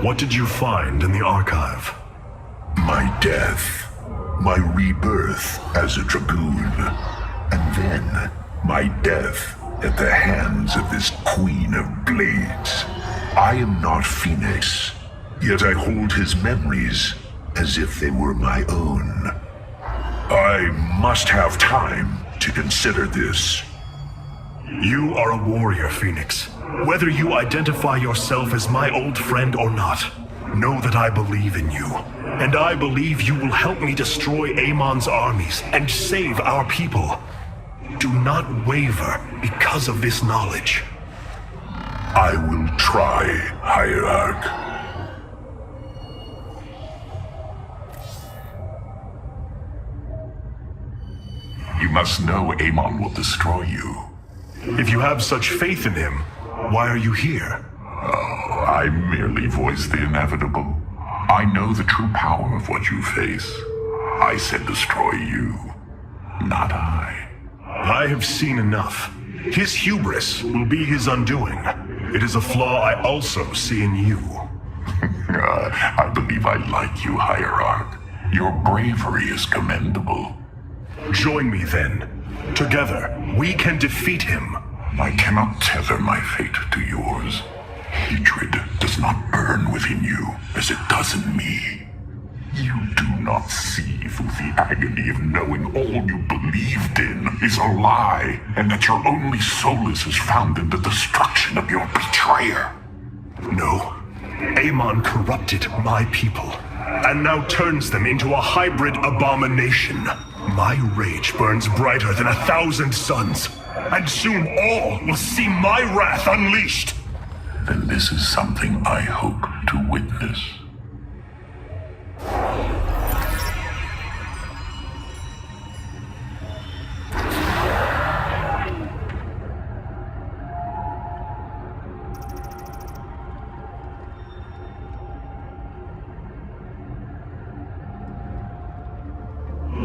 What did you find in the archive? My death, my rebirth as a dragoon, and then My death at the hands of this Queen of Blades. I am not Phoenix, yet I hold his memories as if they were my own. I must have time to consider this. You are a warrior, Phoenix. Whether you identify yourself as my old friend or not, know that I believe in you. And I believe you will help me destroy Amon's armies and save our people. Do not waver because of this knowledge. I will try, Hierarch. You must know Amon will destroy you. If you have such faith in him, why are you here? Oh, I merely voice the inevitable. I know the true power of what you face. I said destroy you, not I. I have seen enough. His hubris will be his undoing. It is a flaw I also see in you. I believe I like you, Hierarch. Your bravery is commendable. Join me then. Together, we can defeat him. I cannot tether my fate to yours. Hatred does not burn within you as it does in me. You do not see through the agony of knowing all you believed in is a lie, and that your only solace is found in the destruction of your betrayer. No. Amon corrupted my people, and now turns them into a hybrid abomination. My rage burns brighter than 1,000 suns, and soon all will see my wrath unleashed. Then this is something I hope to witness.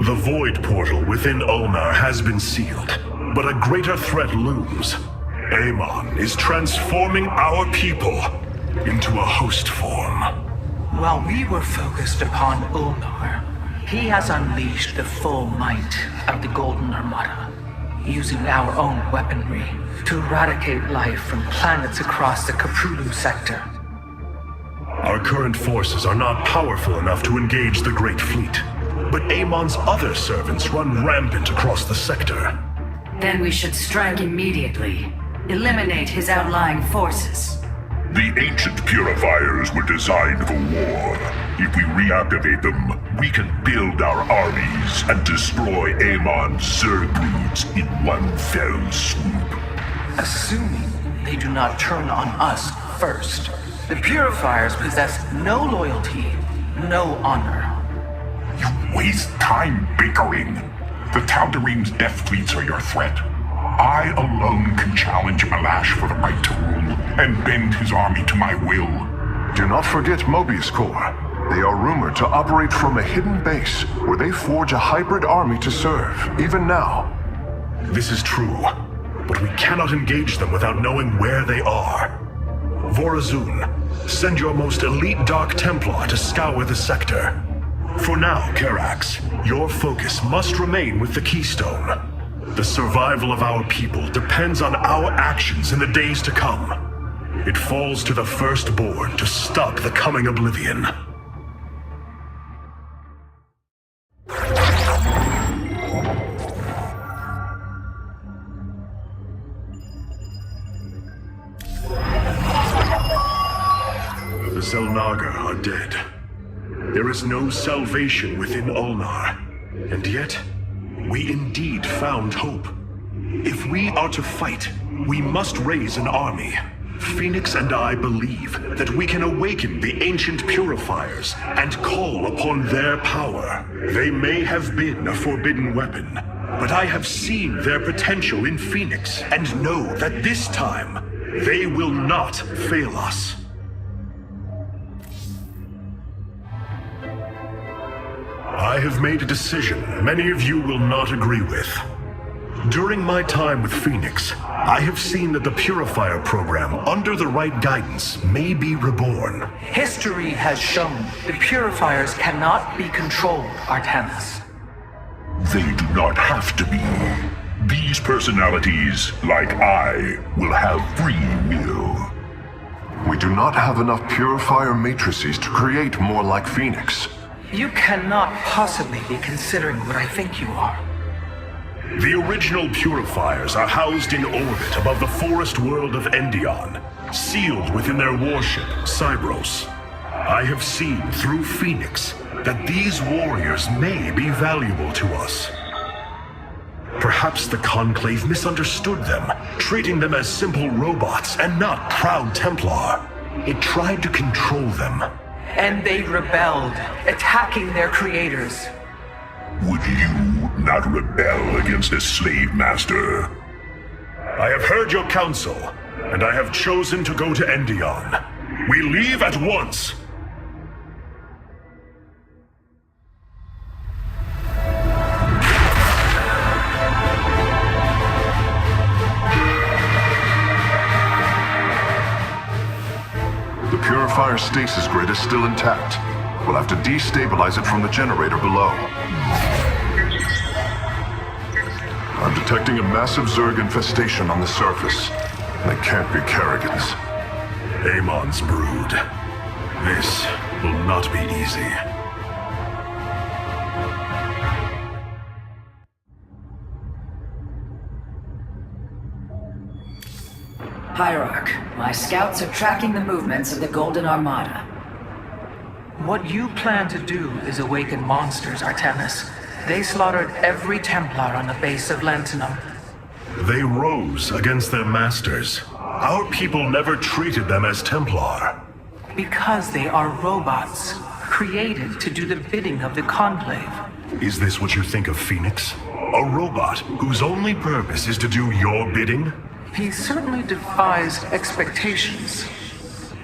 The Void Portal within Ulnar has been sealed, but a greater threat looms. Amon is transforming our people into a host form. While we were focused upon Ulnar, he has unleashed the full might of the Golden Armada, using our own weaponry to eradicate life from planets across the Caprulu sector. Our current forces are not powerful enough to engage the Great Fleet, but Amon's other servants run rampant across the sector. Then we should strike immediately. Eliminate his outlying forces. The ancient purifiers were designed for war. If we reactivate them, we can build our armies and destroy Amon's Zergloods in one fell swoop. Assuming they do not turn on us first. The Purifiers possess no loyalty, no honor. You waste time bickering. The Tal'Darim's death fleets are your threat. I alone can challenge Malash for the right to rule and bend his army to my will. Do not forget Mobius Corps. They are rumored to operate from a hidden base where they forge a hybrid army to serve, even now. This is true, but we cannot engage them without knowing where they are. Vorazun, send your most elite Dark Templar to scour the sector. For now, Karax, your focus must remain with the Keystone. The survival of our people depends on our actions in the days to come. It falls to the Firstborn to stop the coming oblivion. The Xel'Naga are dead. There is no salvation within Ulnar, and yet, we indeed found hope. If we are to fight, we must raise an army. Phoenix and I believe that we can awaken the ancient purifiers and call upon their power. They may have been a forbidden weapon, but I have seen their potential in Phoenix and know that this time, they will not fail us. I have made a decision many of you will not agree with. During my time with Phoenix, I have seen that the Purifier program, under the right guidance, may be reborn. History has shown the Purifiers cannot be controlled, Artanis. They do not have to be. These personalities, like I, will have free will. We do not have enough purifier matrices to create more like Phoenix. You cannot possibly be considering what I think you are. The original purifiers are housed in orbit above the forest world of Endion, sealed within their warship, Cybros. I have seen through Phoenix that these warriors may be valuable to us. Perhaps the Conclave misunderstood them, treating them as simple robots and not proud Templar. It tried to control them. And they rebelled, attacking their creators. Would you not rebel against a slave master? I have heard your counsel, and I have chosen to go to Endion. We leave at once. The purifier stasis grid is still intact. We'll have to destabilize it from the generator below. I'm detecting a massive Zerg infestation on the surface. They can't be Kerrigans. Amon's brood. This will not be easy. Hierarch, my scouts are tracking the movements of the Golden Armada. What you plan to do is awaken monsters, Artemis. They slaughtered every Templar on the base of Lantinum. They rose against their masters. Our people never treated them as Templar. Because they are robots, created to do the bidding of the Conclave. Is this what you think of Phoenix? A robot whose only purpose is to do your bidding? He certainly defies expectations.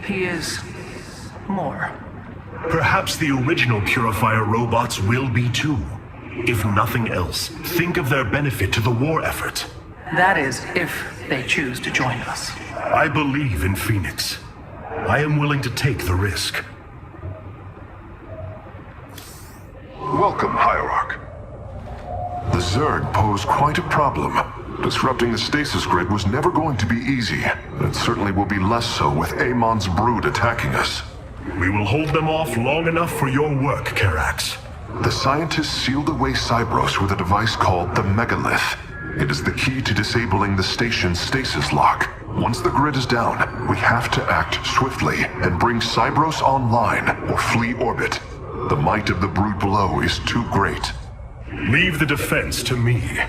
He is more. Perhaps the original Purifier robots will be too. If nothing else, think of their benefit to the war effort. That is, if they choose to join us. I believe in Phoenix. I am willing to take the risk. Welcome, Hierarch. The Zerg pose quite a problem. Disrupting the stasis grid was never going to be easy, and it certainly will be less so with Amon's brood attacking us. We will hold them off long enough for your work, Karax. The scientists sealed away Cybros with a device called the Megalith. It is the key to disabling the station's stasis lock. Once the grid is down, we have to act swiftly and bring Cybros online or flee orbit. The might of the brood below is too great. Leave the defense to me.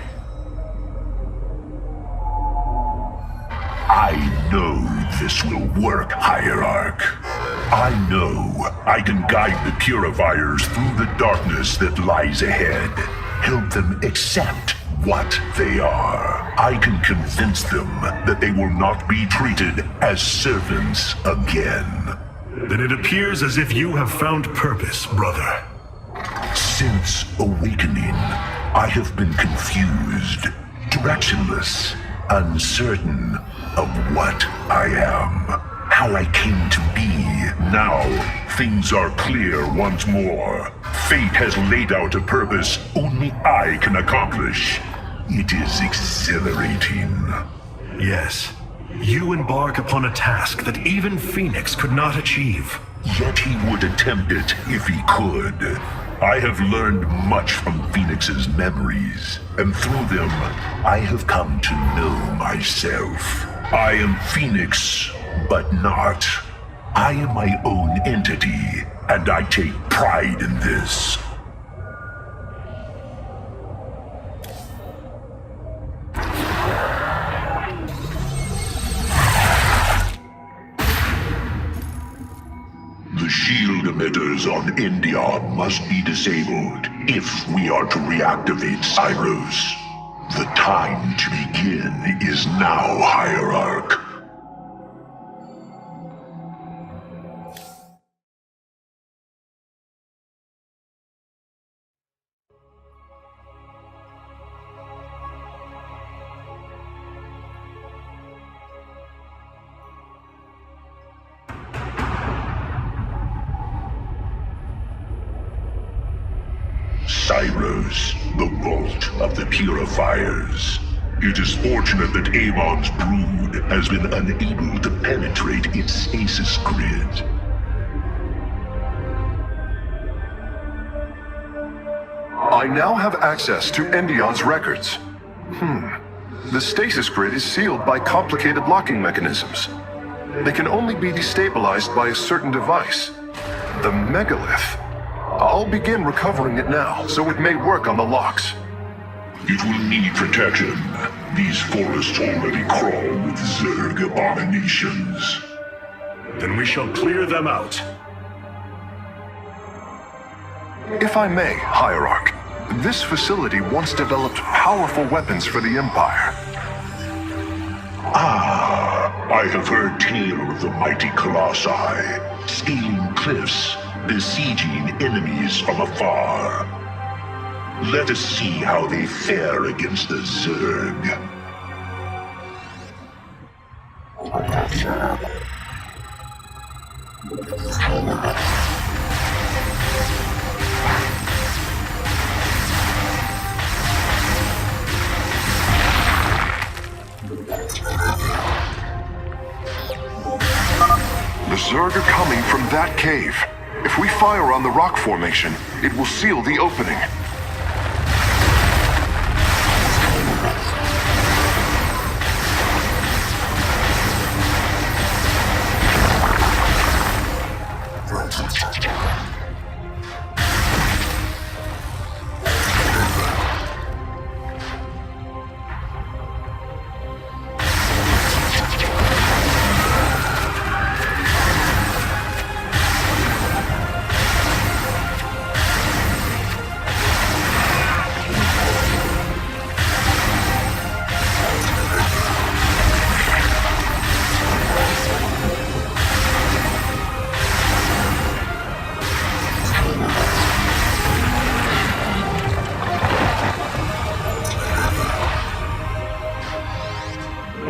I know this will work, Hierarch. I know I can guide the Purifiers through the darkness that lies ahead. Help them accept what they are. I can convince them that they will not be treated as servants again. Then it appears as if you have found purpose, brother. Since awakening, I have been confused, directionless, uncertain of what I am, how I came to be. Now, things are clear once more. Fate has laid out a purpose only I can accomplish. It is exhilarating. Yes, you embark upon a task that even Phoenix could not achieve. Yet he would attempt it if he could. I have learned much from Phoenix's memories, and through them, I have come to know myself. I am Phoenix, but not. I am my own entity, and I take pride in this. The shield emitters on Endion must be disabled if we are to reactivate Cybros. The time to begin is now, Hierarch. Cybros, the vault of the Purifiers. It is fortunate that Amon's brood has been unable to penetrate its stasis grid. I now have access to Endion's records. The stasis grid is sealed by complicated locking mechanisms. They can only be destabilized by a certain device. The megalith. I'll begin recovering it now, so it may work on the locks. It will need protection. These forests already crawl with Zerg abominations. Then we shall clear them out. If I may, Hierarch, this facility once developed powerful weapons for the Empire. I have heard tale of the mighty Colossi, scaling cliffs, besieging enemies from afar. Let us see how they fare against the Zerg. The Zerg are coming from that cave. If we fire on the rock formation, it will seal the opening.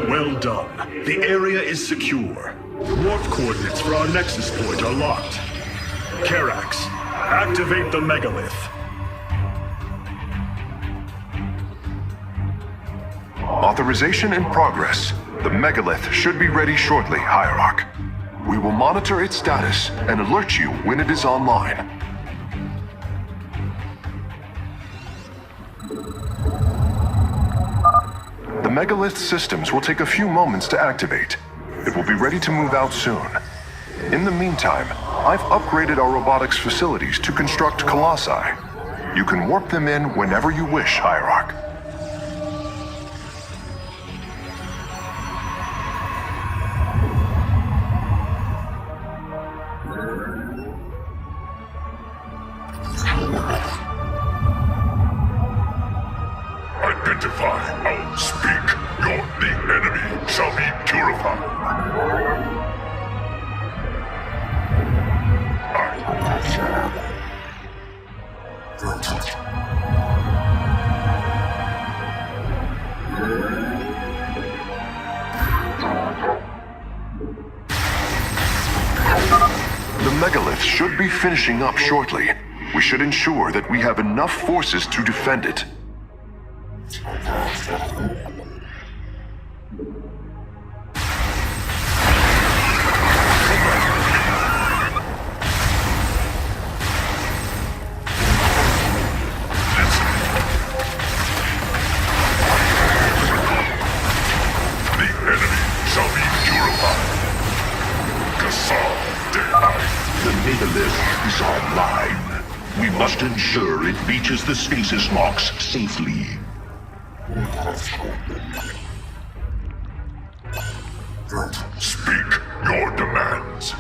Well done. The area is secure. Warp coordinates for our nexus point are locked. Karax, activate the megalith. Authorization in progress. The megalith should be ready shortly, Hierarch. We will monitor its status and alert you when it is online. The megalith systems will take a few moments to activate. It will be ready to move out soon. In the meantime, I've upgraded our robotics facilities to construct colossi. You can warp them in whenever you wish, Hierarch. Identify, I'll speak. The enemy shall be purified. The megalith should be finishing up shortly. We should ensure that we have enough forces to defend it. The megalith is online. We must ensure it reaches the stasis locks safely. Speak your demands.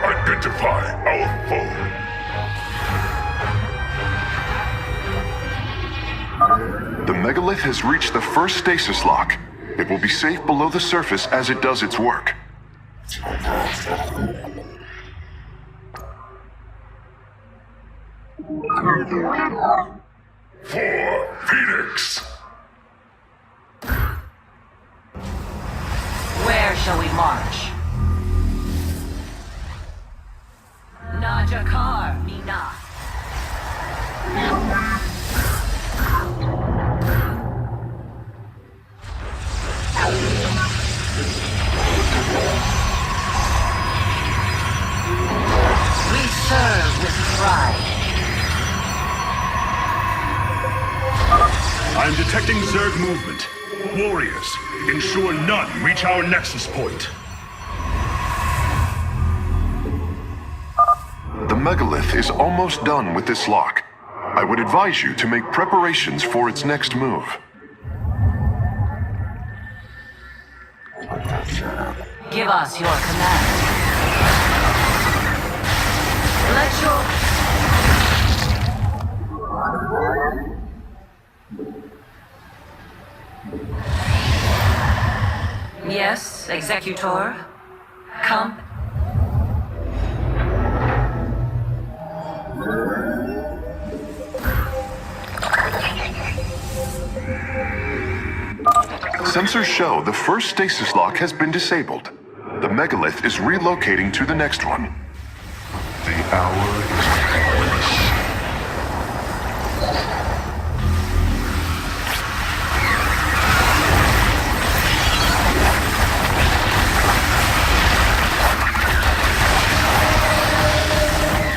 Identify our foe. The megalith has reached the first stasis lock. It will be safe below the surface as it does its work. For Phoenix. shall we march? Najakar, Mina. We serve with pride. I'm detecting Zerg movement. Warriors, ensure none reach our nexus point. The megalith is almost done with this lock. I would advise you to make preparations for its next move. Give us your command. Let your... Yes, Executor. Come. Sensors show the first stasis lock has been disabled. The megalith is relocating to the next one. The hour is upon us.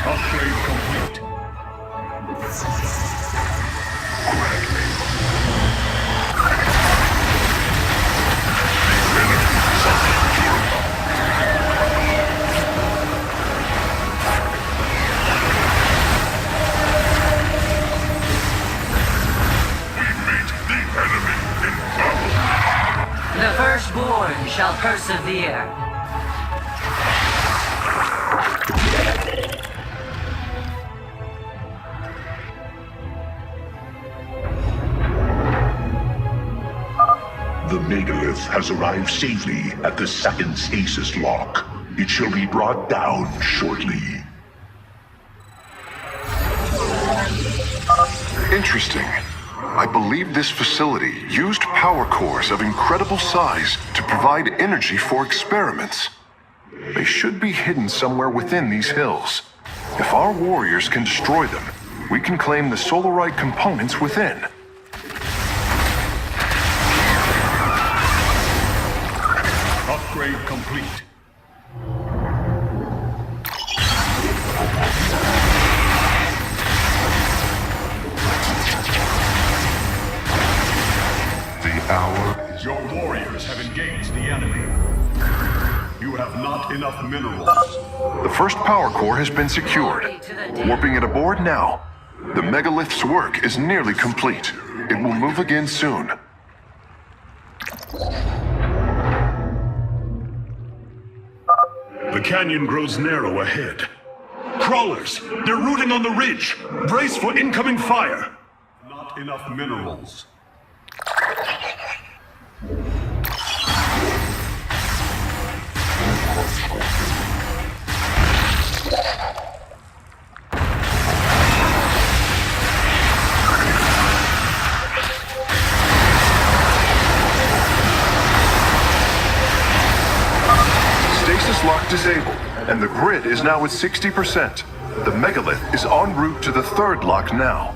Upgrade complete. The firstborn shall persevere. The megalith has arrived safely at the second stasis lock. It shall be brought down shortly. Interesting. I believe this facility used power cores of incredible size to provide energy for experiments. They should be hidden somewhere within these hills. If our warriors can destroy them, we can claim the solarite components within. Upgrade complete. The hour is... Your warriors have engaged the enemy. You have not enough minerals. The first power core has been secured. Warping it aboard now. The megalith's work is nearly complete. It will move again soon. The canyon grows narrow ahead. Crawlers! They're rooting on the ridge! Brace for incoming fire! Not enough minerals. Stasis lock disabled, and the grid is now at 60%. The megalith is en route to the third lock now.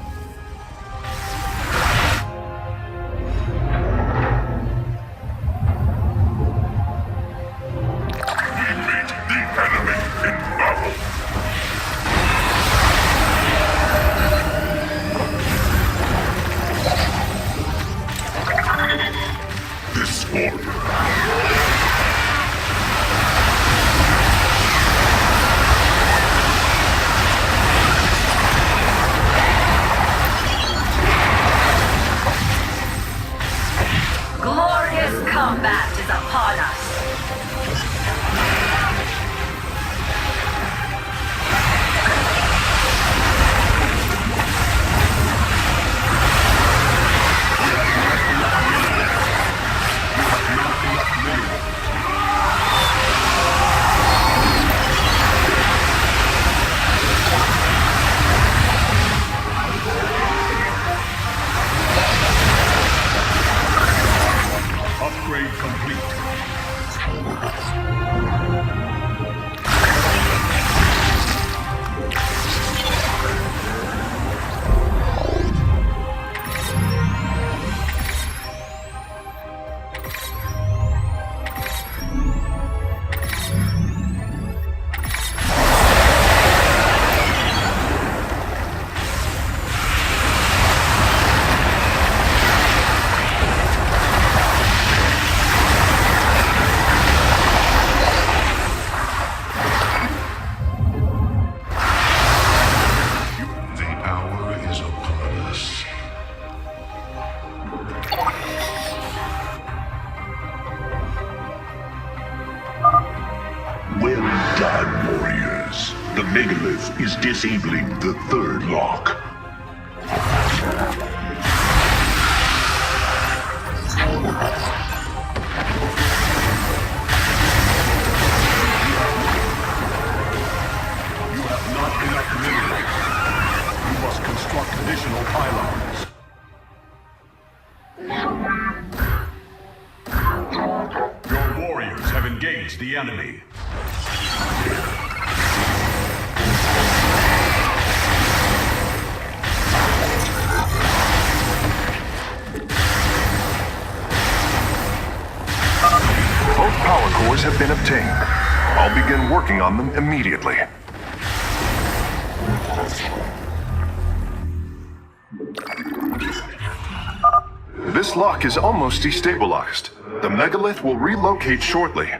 Glorious combat is upon us. Upgrade complete. Well done, warriors. The megalith is disabling the third lock. You have not enough minerals. You must construct additional pylons. Your warriors have engaged the enemy. Both power cores have been obtained. I'll begin working on them immediately. This lock is almost destabilized. The megalith will relocate shortly.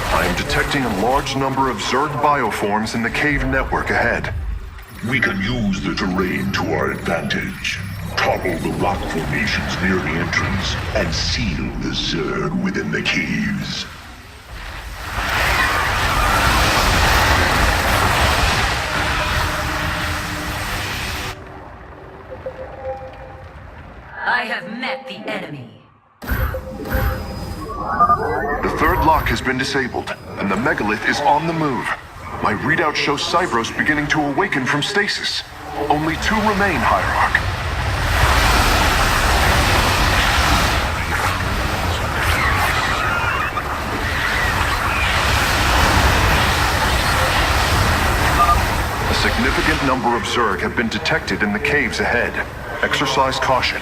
I am detecting a large number of Zerg bioforms in the cave network ahead. We can use the terrain to our advantage. Topple the rock formations near the entrance and seal the Zerg within the caves. I have met the enemy. The third lock has been disabled, and the megalith is on the move. My readout shows Cybros beginning to awaken from stasis. Only 2 remain, Hierarch. A significant number of Zerg have been detected in the caves ahead. Exercise caution.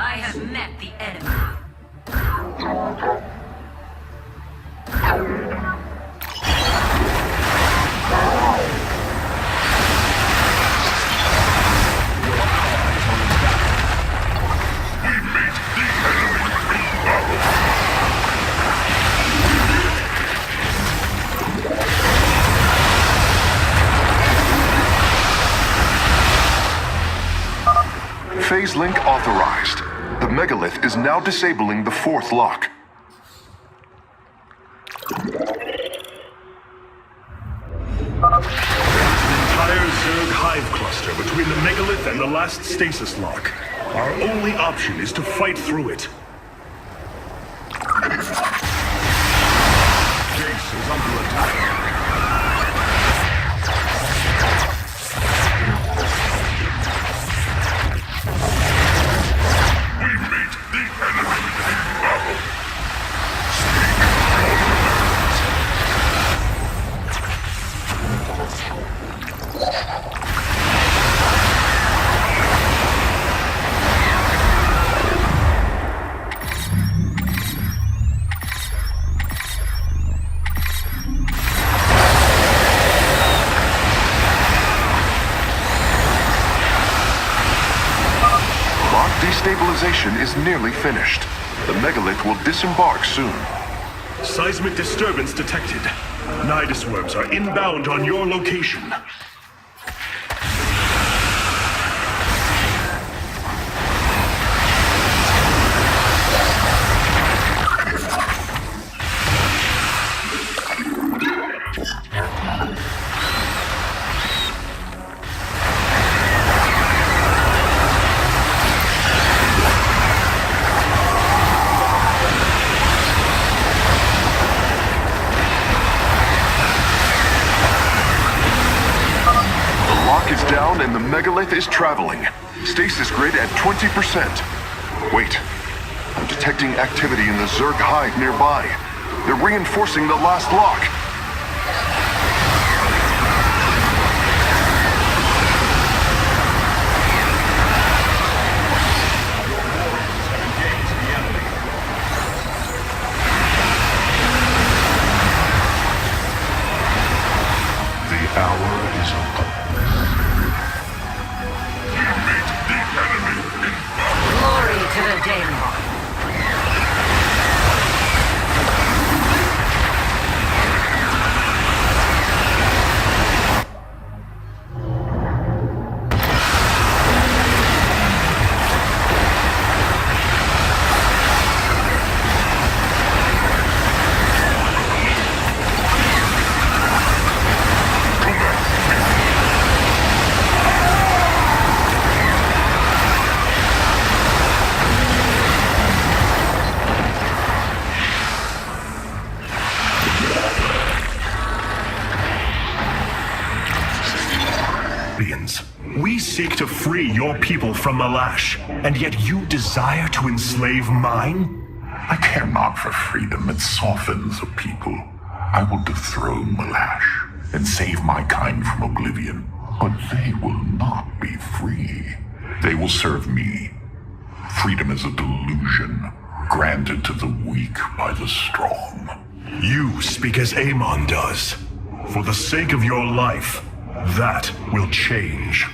I have met the enemy. Phase link authorized. The megalith is now disabling the 4th lock. Entire Zerg hive cluster between the megalith and the last stasis lock. Our only option is to fight through it. Base is under attack. Destabilization is nearly finished. The megalith will disembark soon. Seismic disturbance detected. Nidus worms are inbound on your location. And the megalith is traveling. Stasis grid at 20%. Wait. I'm detecting activity in the Zerg hive nearby. They're reinforcing the last lock. The hour is upon. Glory to the Daemon. We seek to free your people from Malash, and yet you desire to enslave mine? I care not for freedom that softens a people. I will dethrone Malash and save my kind from oblivion. But they will not be free. They will serve me. Freedom is a delusion, granted to the weak by the strong. You speak as Amon does. For the sake of your life, that will change.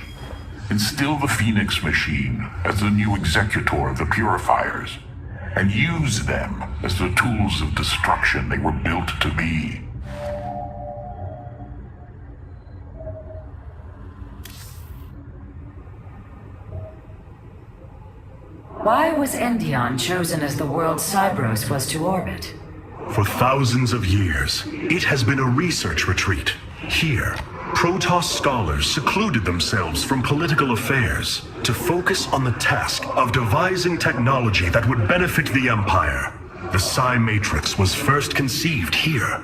Instill the Phoenix machine as the new executor of the Purifiers, and use them as the tools of destruction they were built to be. Why was Endion chosen as the world Cybros was to orbit? For thousands of years, it has been a research retreat. Here, Protoss scholars secluded themselves from political affairs to focus on the task of devising technology that would benefit the Empire. The Psi Matrix was first conceived here.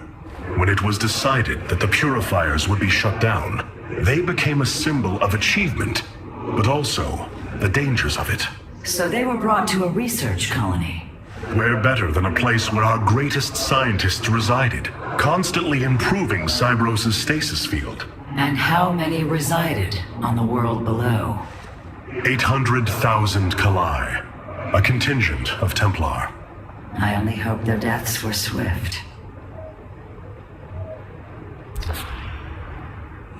When it was decided that the Purifiers would be shut down, they became a symbol of achievement, but also the dangers of it. So they were brought to a research colony. Where better than a place where our greatest scientists resided, constantly improving Cybros' stasis field. And how many resided on the world below? 800,000 Kalai, a contingent of Templar. I only hope their deaths were swift.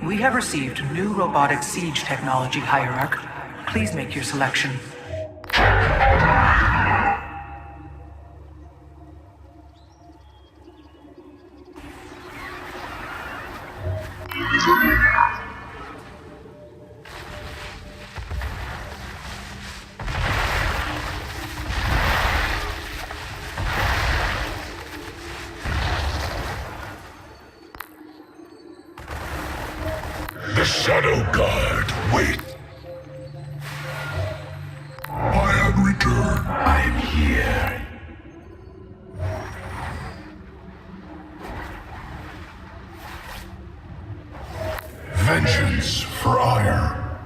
We have received new robotic siege technology, Hierarch. Please make your selection. The Shadow Guard, wait. I have returned. I am here. Vengeance for ire.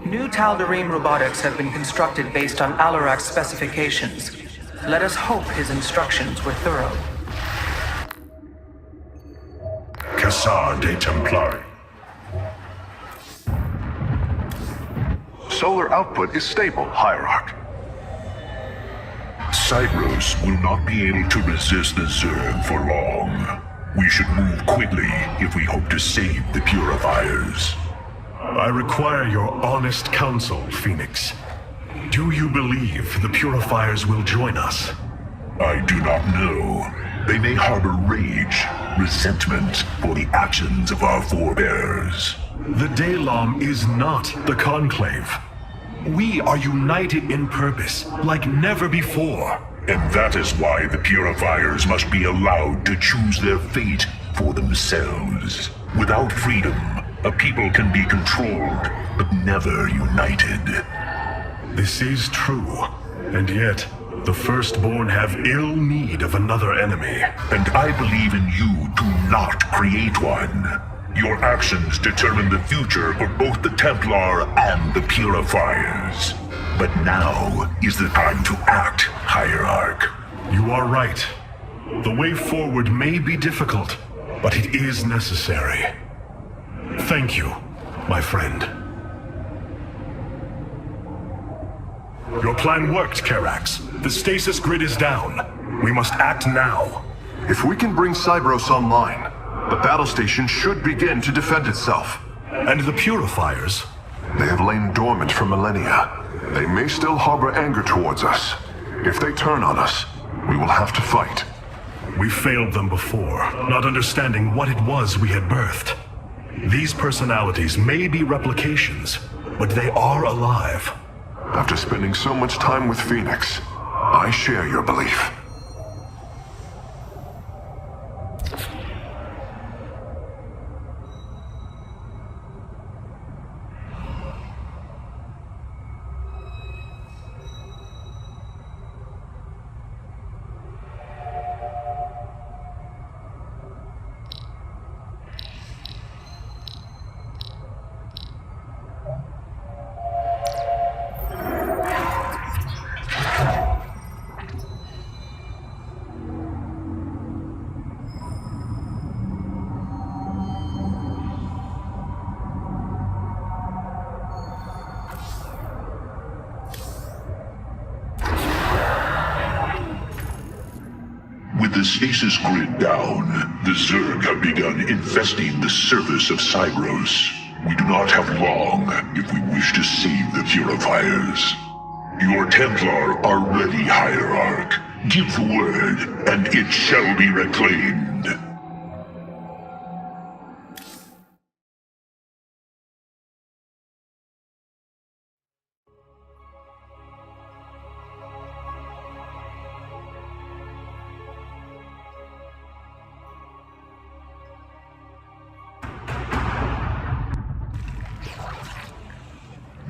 New Tal'Darim robotics have been constructed based on Alarak's specifications. Let us hope his instructions were thorough. Cassar de Templari. Solar output is stable, Hierarch. Cybros will not be able to resist the Zerg for long. We should move quickly if we hope to save the Purifiers. I require your honest counsel, Phoenix. Do you believe the Purifiers will join us? I do not know. They may harbor rage, resentment for the actions of our forebears. The Daylom is not the Conclave. We are united in purpose, like never before. And that is why the Purifiers must be allowed to choose their fate for themselves. Without freedom, a people can be controlled, but never united. This is true, and yet the Firstborn have ill need of another enemy. And I believe in you to not create one. Your actions determine the future for both the Templar and the Purifiers. But now is the time to act, Hierarch. You are right. The way forward may be difficult, but it is necessary. Thank you, my friend. Your plan worked, Karax. The stasis grid is down. We must act now. If we can bring Cybros online, the battle station should begin to defend itself. And the Purifiers? They have lain dormant for millennia. They may still harbor anger towards us. If they turn on us, we will have to fight. We failed them before, not understanding what it was we had birthed. These personalities may be replications, but they are alive. After spending so much time with Phoenix, I share your belief. With the stasis grid down, the Zerg have begun infesting the surface of Cybros. We do not have long if we wish to save the Purifiers. Your Templar are ready, Hierarch. Give the word, and it shall be reclaimed.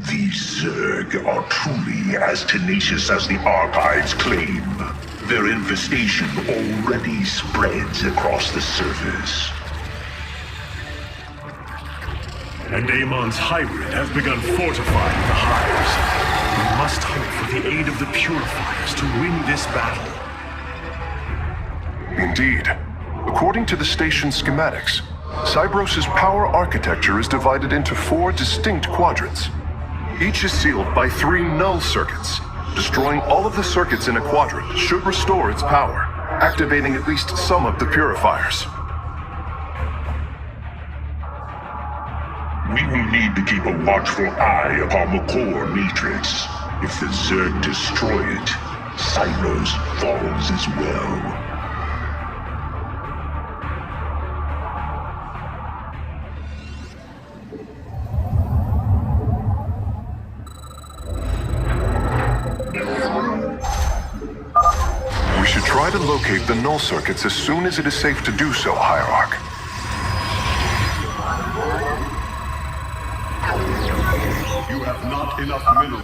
These Zerg are truly as tenacious as the archives claim. Their infestation already spreads across the surface. And Amon's hybrid have begun fortifying the hives. We must hope for the aid of the Purifiers to win this battle. Indeed. According to the station schematics, Cybros' power architecture is divided into 4 distinct quadrants. Each is sealed by 3 null circuits. Destroying all of the circuits in a quadrant should restore its power, activating at least some of the Purifiers. We will need to keep a watchful eye upon the core matrix. If the Zerg destroy it, Cybros falls as well. Try to locate the null circuits as soon as it is safe to do so, Hierarch. You have not enough minerals.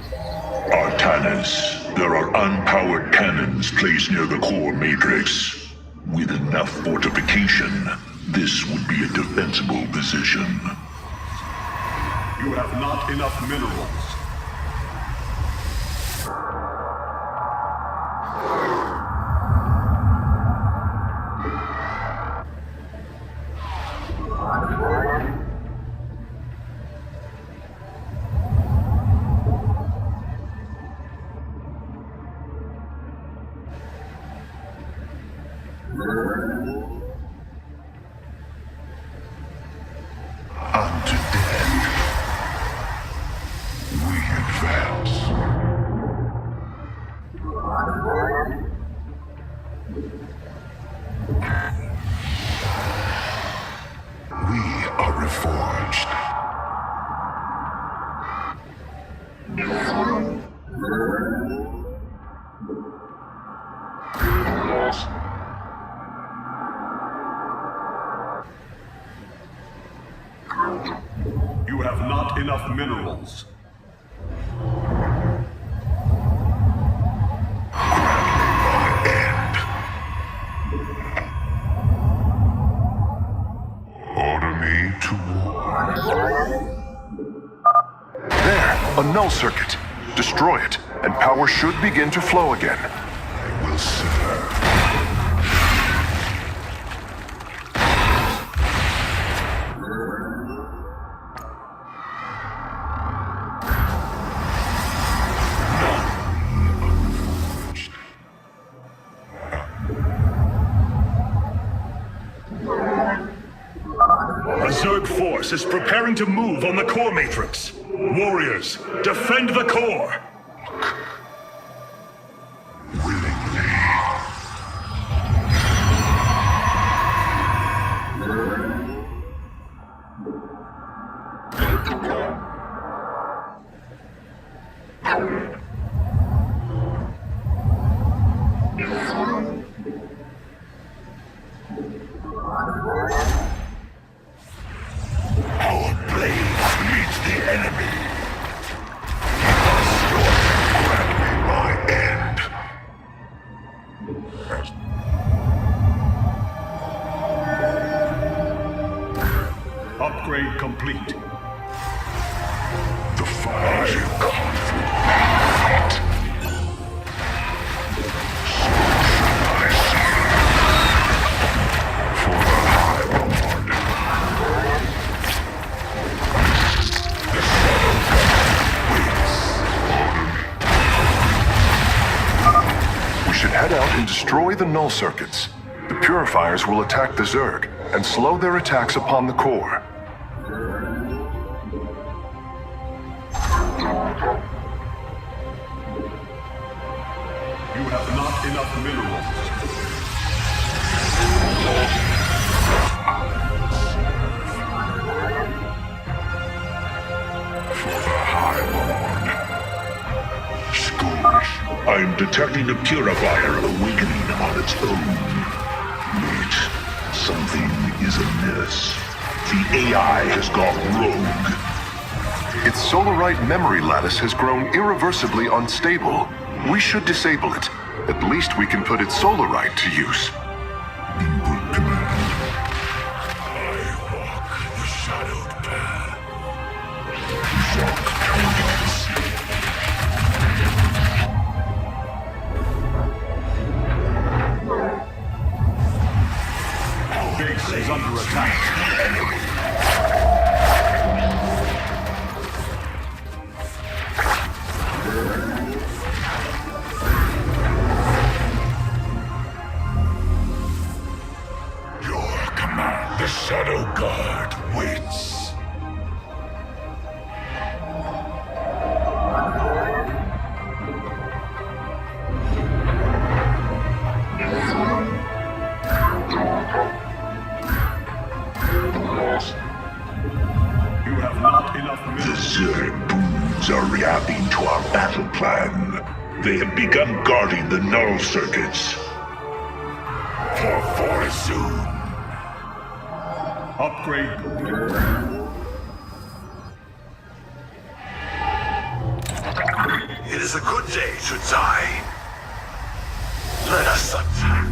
Artanis, there are unpowered cannons placed near the core matrix. With enough fortification, this would be a defensible position. You have not enough minerals. Unto death, we advance. You have not enough minerals. Order me to war. There, a null circuit. Destroy it, and power should begin to flow again. I will serve. A Zerg force is preparing to move on the core matrix. Warriors, defend the core! Our blade meets the enemy. Grant me my end. Upgrade complete. The fire We should head out and destroy the null circuits. The purifiers will attack the Zerg and slow their attacks upon the core. You have not enough minerals. for the High Lord. Scourge. I'm detecting a purifier awakening on its own. Wait, something is amiss. The AI has gone rogue. Its Solarite memory lattice has grown irreversibly unstable. We should disable it. At least we can put its Solarite to use. Input command. I walk the shadowed path. Walk towards. Base is under attack. Your command. The Shadow Guard waits. You have not enough The minerals. Zerg broods are reacting to our battle plan. They have begun guarding the null circuits. For soon. Upgrade. It is a good day, Sudzai. Let us attack.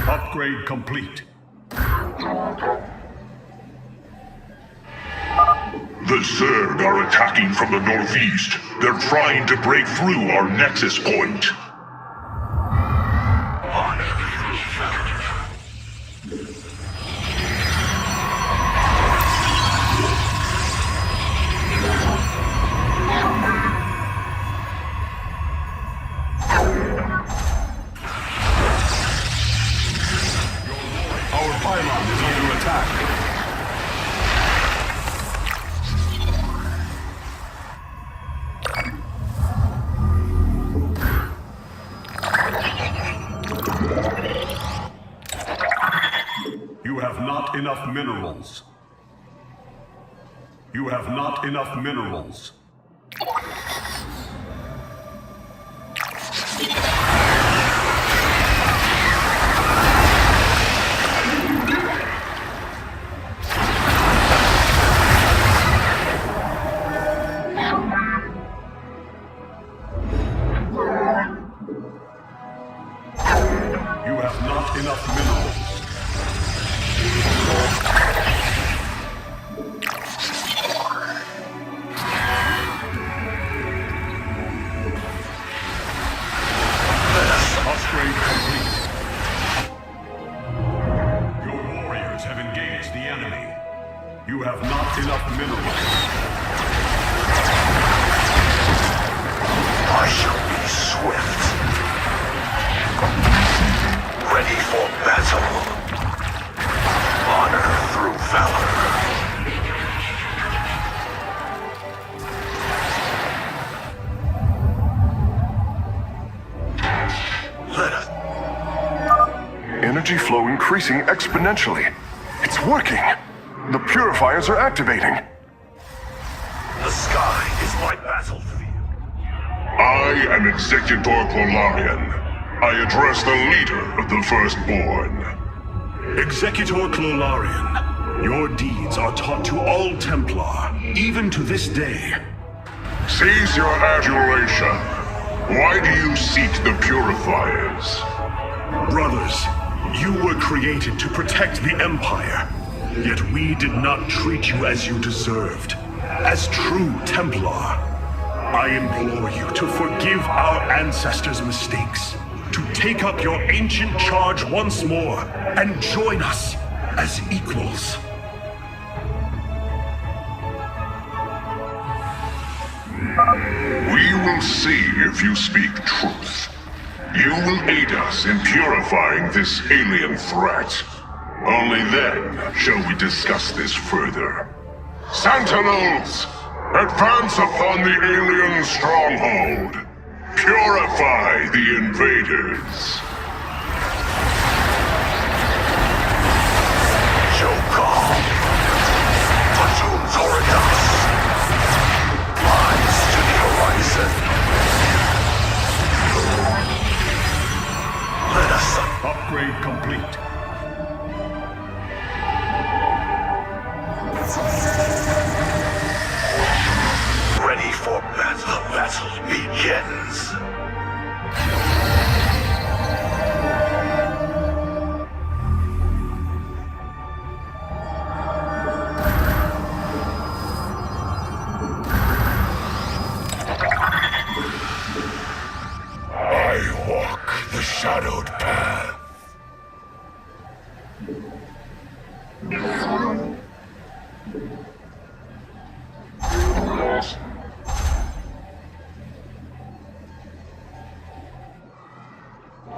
Upgrade complete. The Zerg are attacking from the northeast. They're trying to break through our nexus point. Our pylon is under attack. have not enough minerals. You have not enough minerals. You have not enough minerals. Upgrade complete. Your warriors have engaged the enemy. You have not enough minerals. I shall be swift. Ready for battle. Honor through valor. Let us... Energy flow increasing exponentially. It's working. The purifiers are activating. The sky is my battlefield. I am Executor Clolarian. I address the leader of the Firstborn. Executor Clolarian, your deeds are taught to all Templar, even to this day. Cease your adulation. Why do you seek the purifiers? Brothers, you were created to protect the Empire. Yet we did not treat you as you deserved. As true Templar, I implore you to forgive our ancestors' mistakes, to take up your ancient charge once more, and join us as equals. We will see if you speak truth. You will aid us in purifying this alien threat. Only then shall we discuss this further. Sentinels! Advance upon the alien stronghold! Purify the invaders! Joker. Platoon Toridas. Rise to the horizon. Let us... Upgrade complete. Ready for battle. The battle begins. I walk the shadowed path.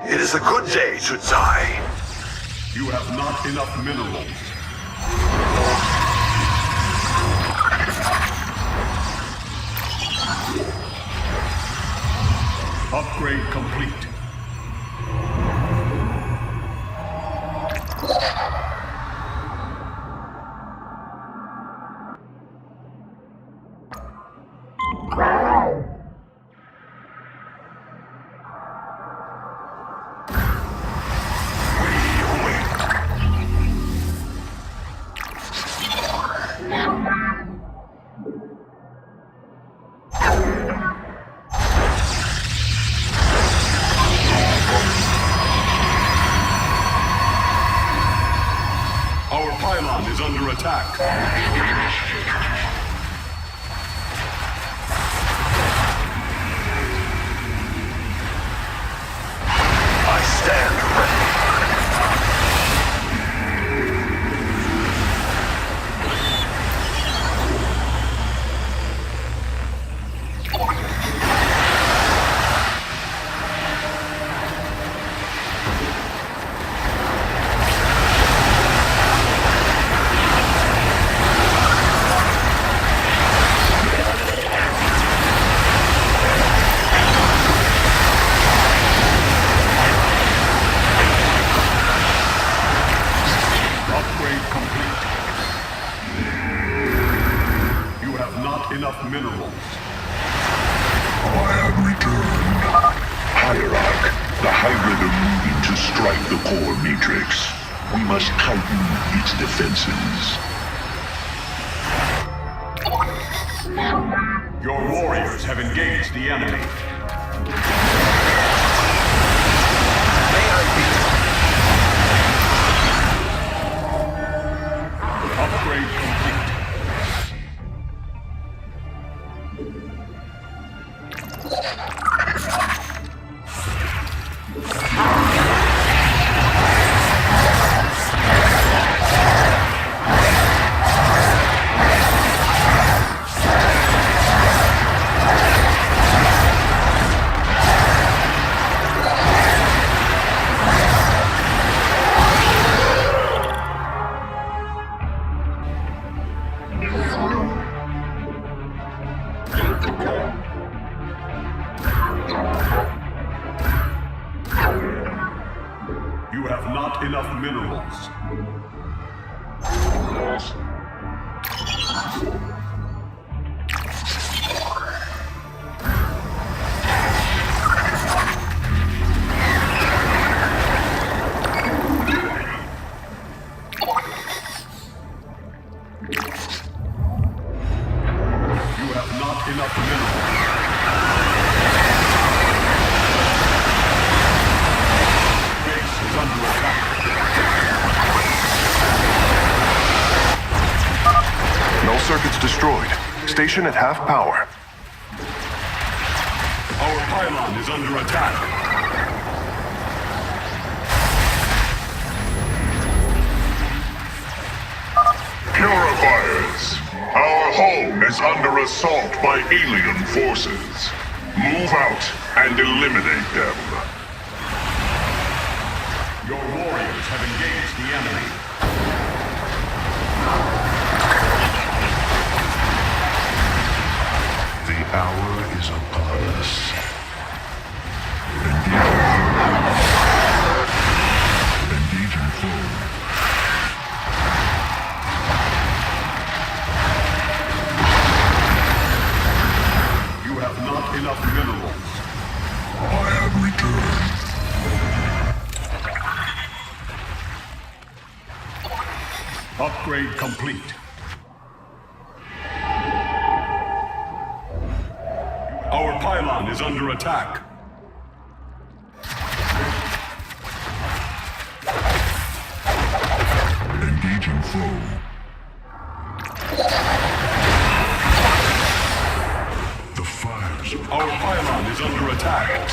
It is a good day to die. You have not enough minerals. Upgrade complete. Our pylon is under attack. I stand ready. like the core matrix, we must tighten its defenses. Your warriors have engaged the enemy. Upgrade complete. You have not enough minerals. You have not enough minerals. Base is under attack. No circuits destroyed. Station at half power. Our pylon is under attack. Purifiers! Our home is under assault by alien forces. Move out and eliminate them. Your warriors have engaged the enemy. The hour is upon us. Engaging foe. You have not enough minerals. I have returned. Upgrade complete. Our pylon is under attack. Engaging foe. The fires of Our pylon is under attack.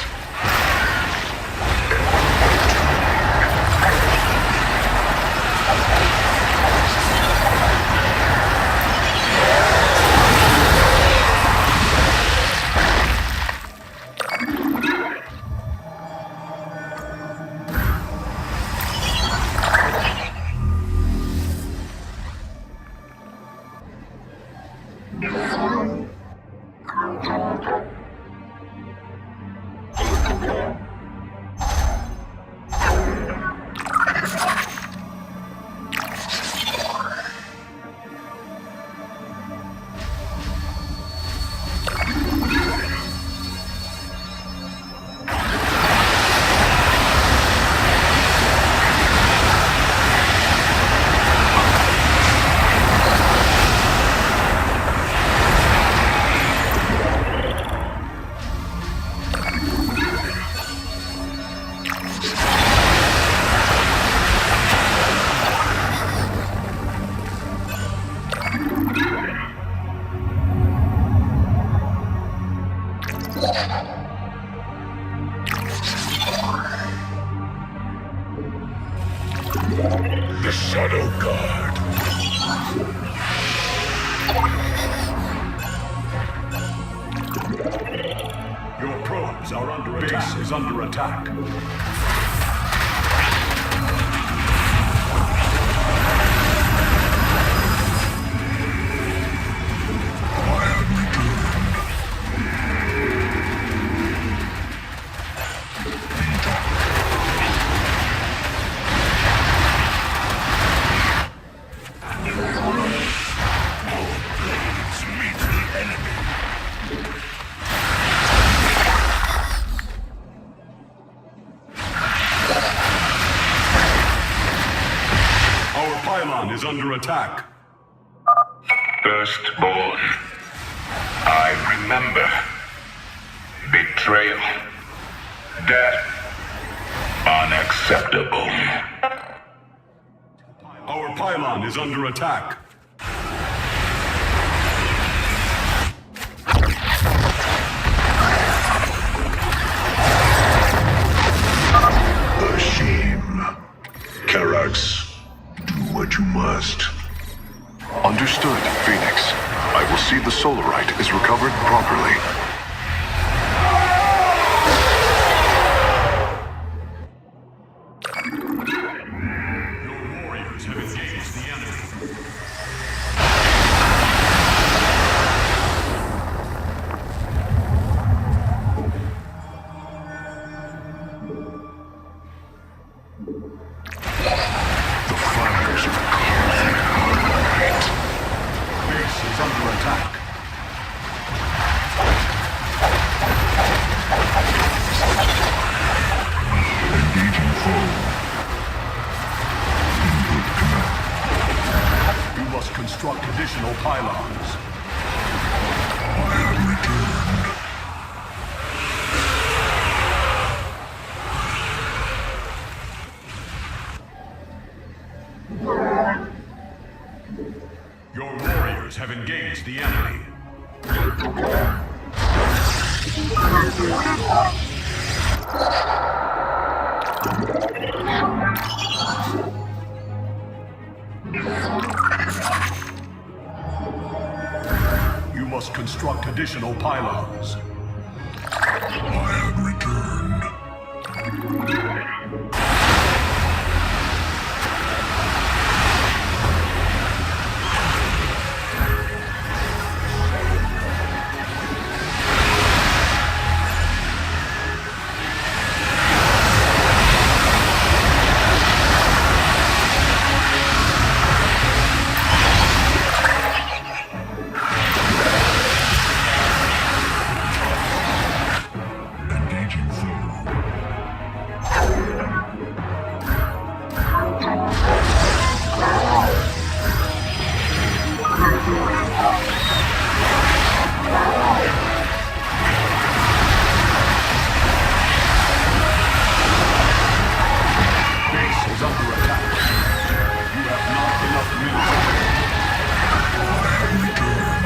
the Shadow Guard. Your probes are under attack. Base is under attack. is under attack. Firstborn, I remember. Betrayal. Death. Unacceptable. Our pylon is under attack. A shame. Karax, do what you must. Understood, Phoenix. I will see the Solarite is recovered properly. Your warriors have engaged the enemy. The fires are closing. Base is under attack. Engaging foe. Input command. You must construct additional pylons. I have returned. Your warriors have engaged the enemy. You must construct additional pylons. I have returned. Engaging foe. Base is under attack. You have not enough military. I have returned.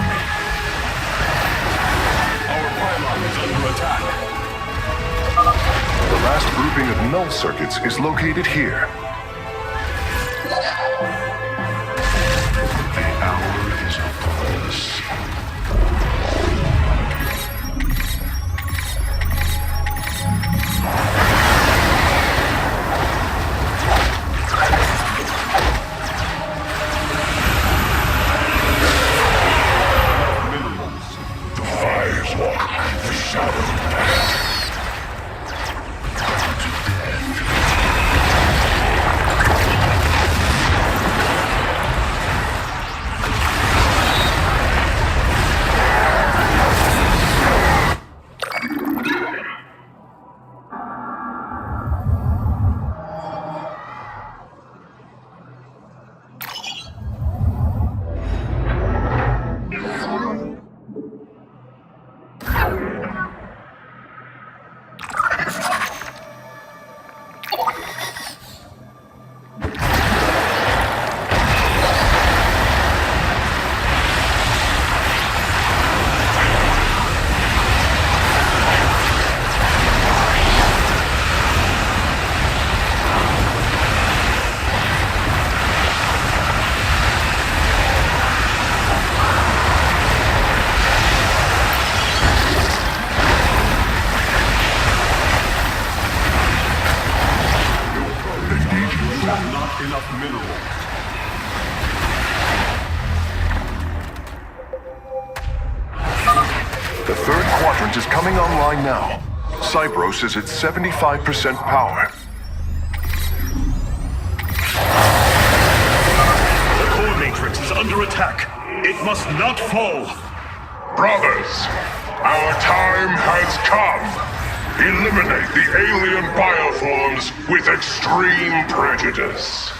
Our pylon is under attack. The last grouping of null circuits is located here. The hour is upon us. The fires walk the shadow path. To death. Not enough minerals. The third quadrant is coming online now. Cybros is at 75% power. The core matrix is under attack. It must not fall. Brothers, our time has come. Eliminate the alien bioforms with extreme prejudice.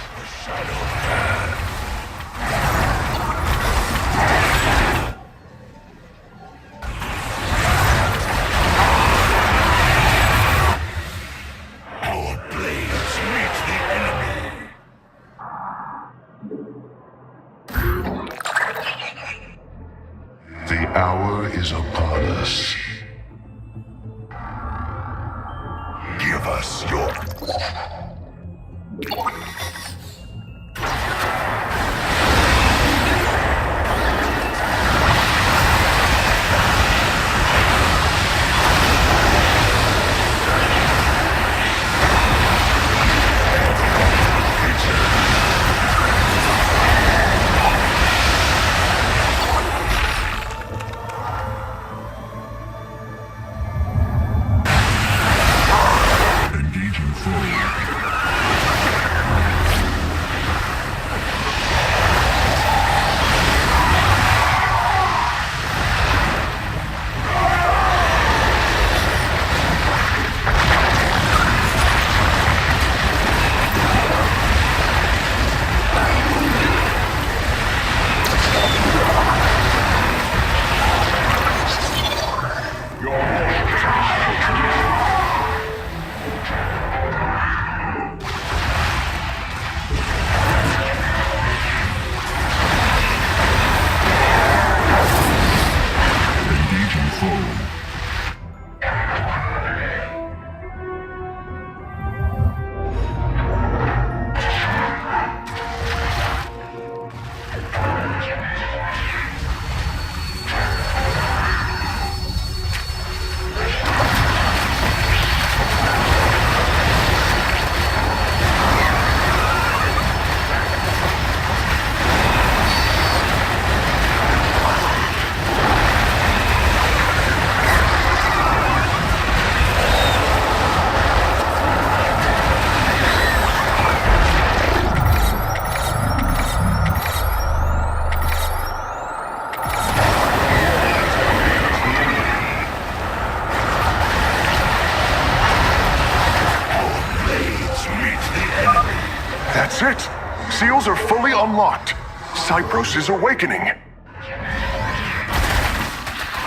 it! Seals are fully unlocked. Cybros is awakening.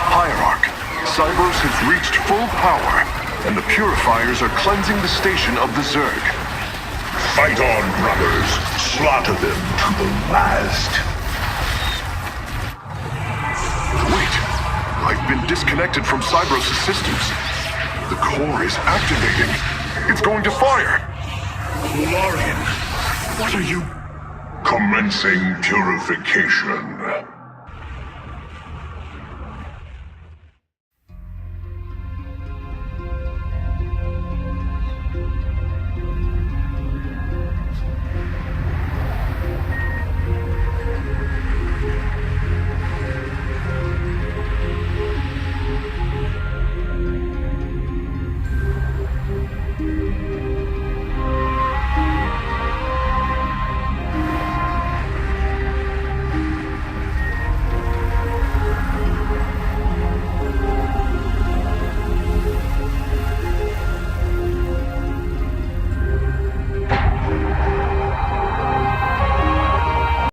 Hierarch, Cybros has reached full power, and the purifiers are cleansing the station of the Zerg. Fight on, brothers. Slaughter them to the last. Wait! I've been disconnected from Cybros' systems. The core is activating. It's going to fire! Lorian, what are you... Commencing purification.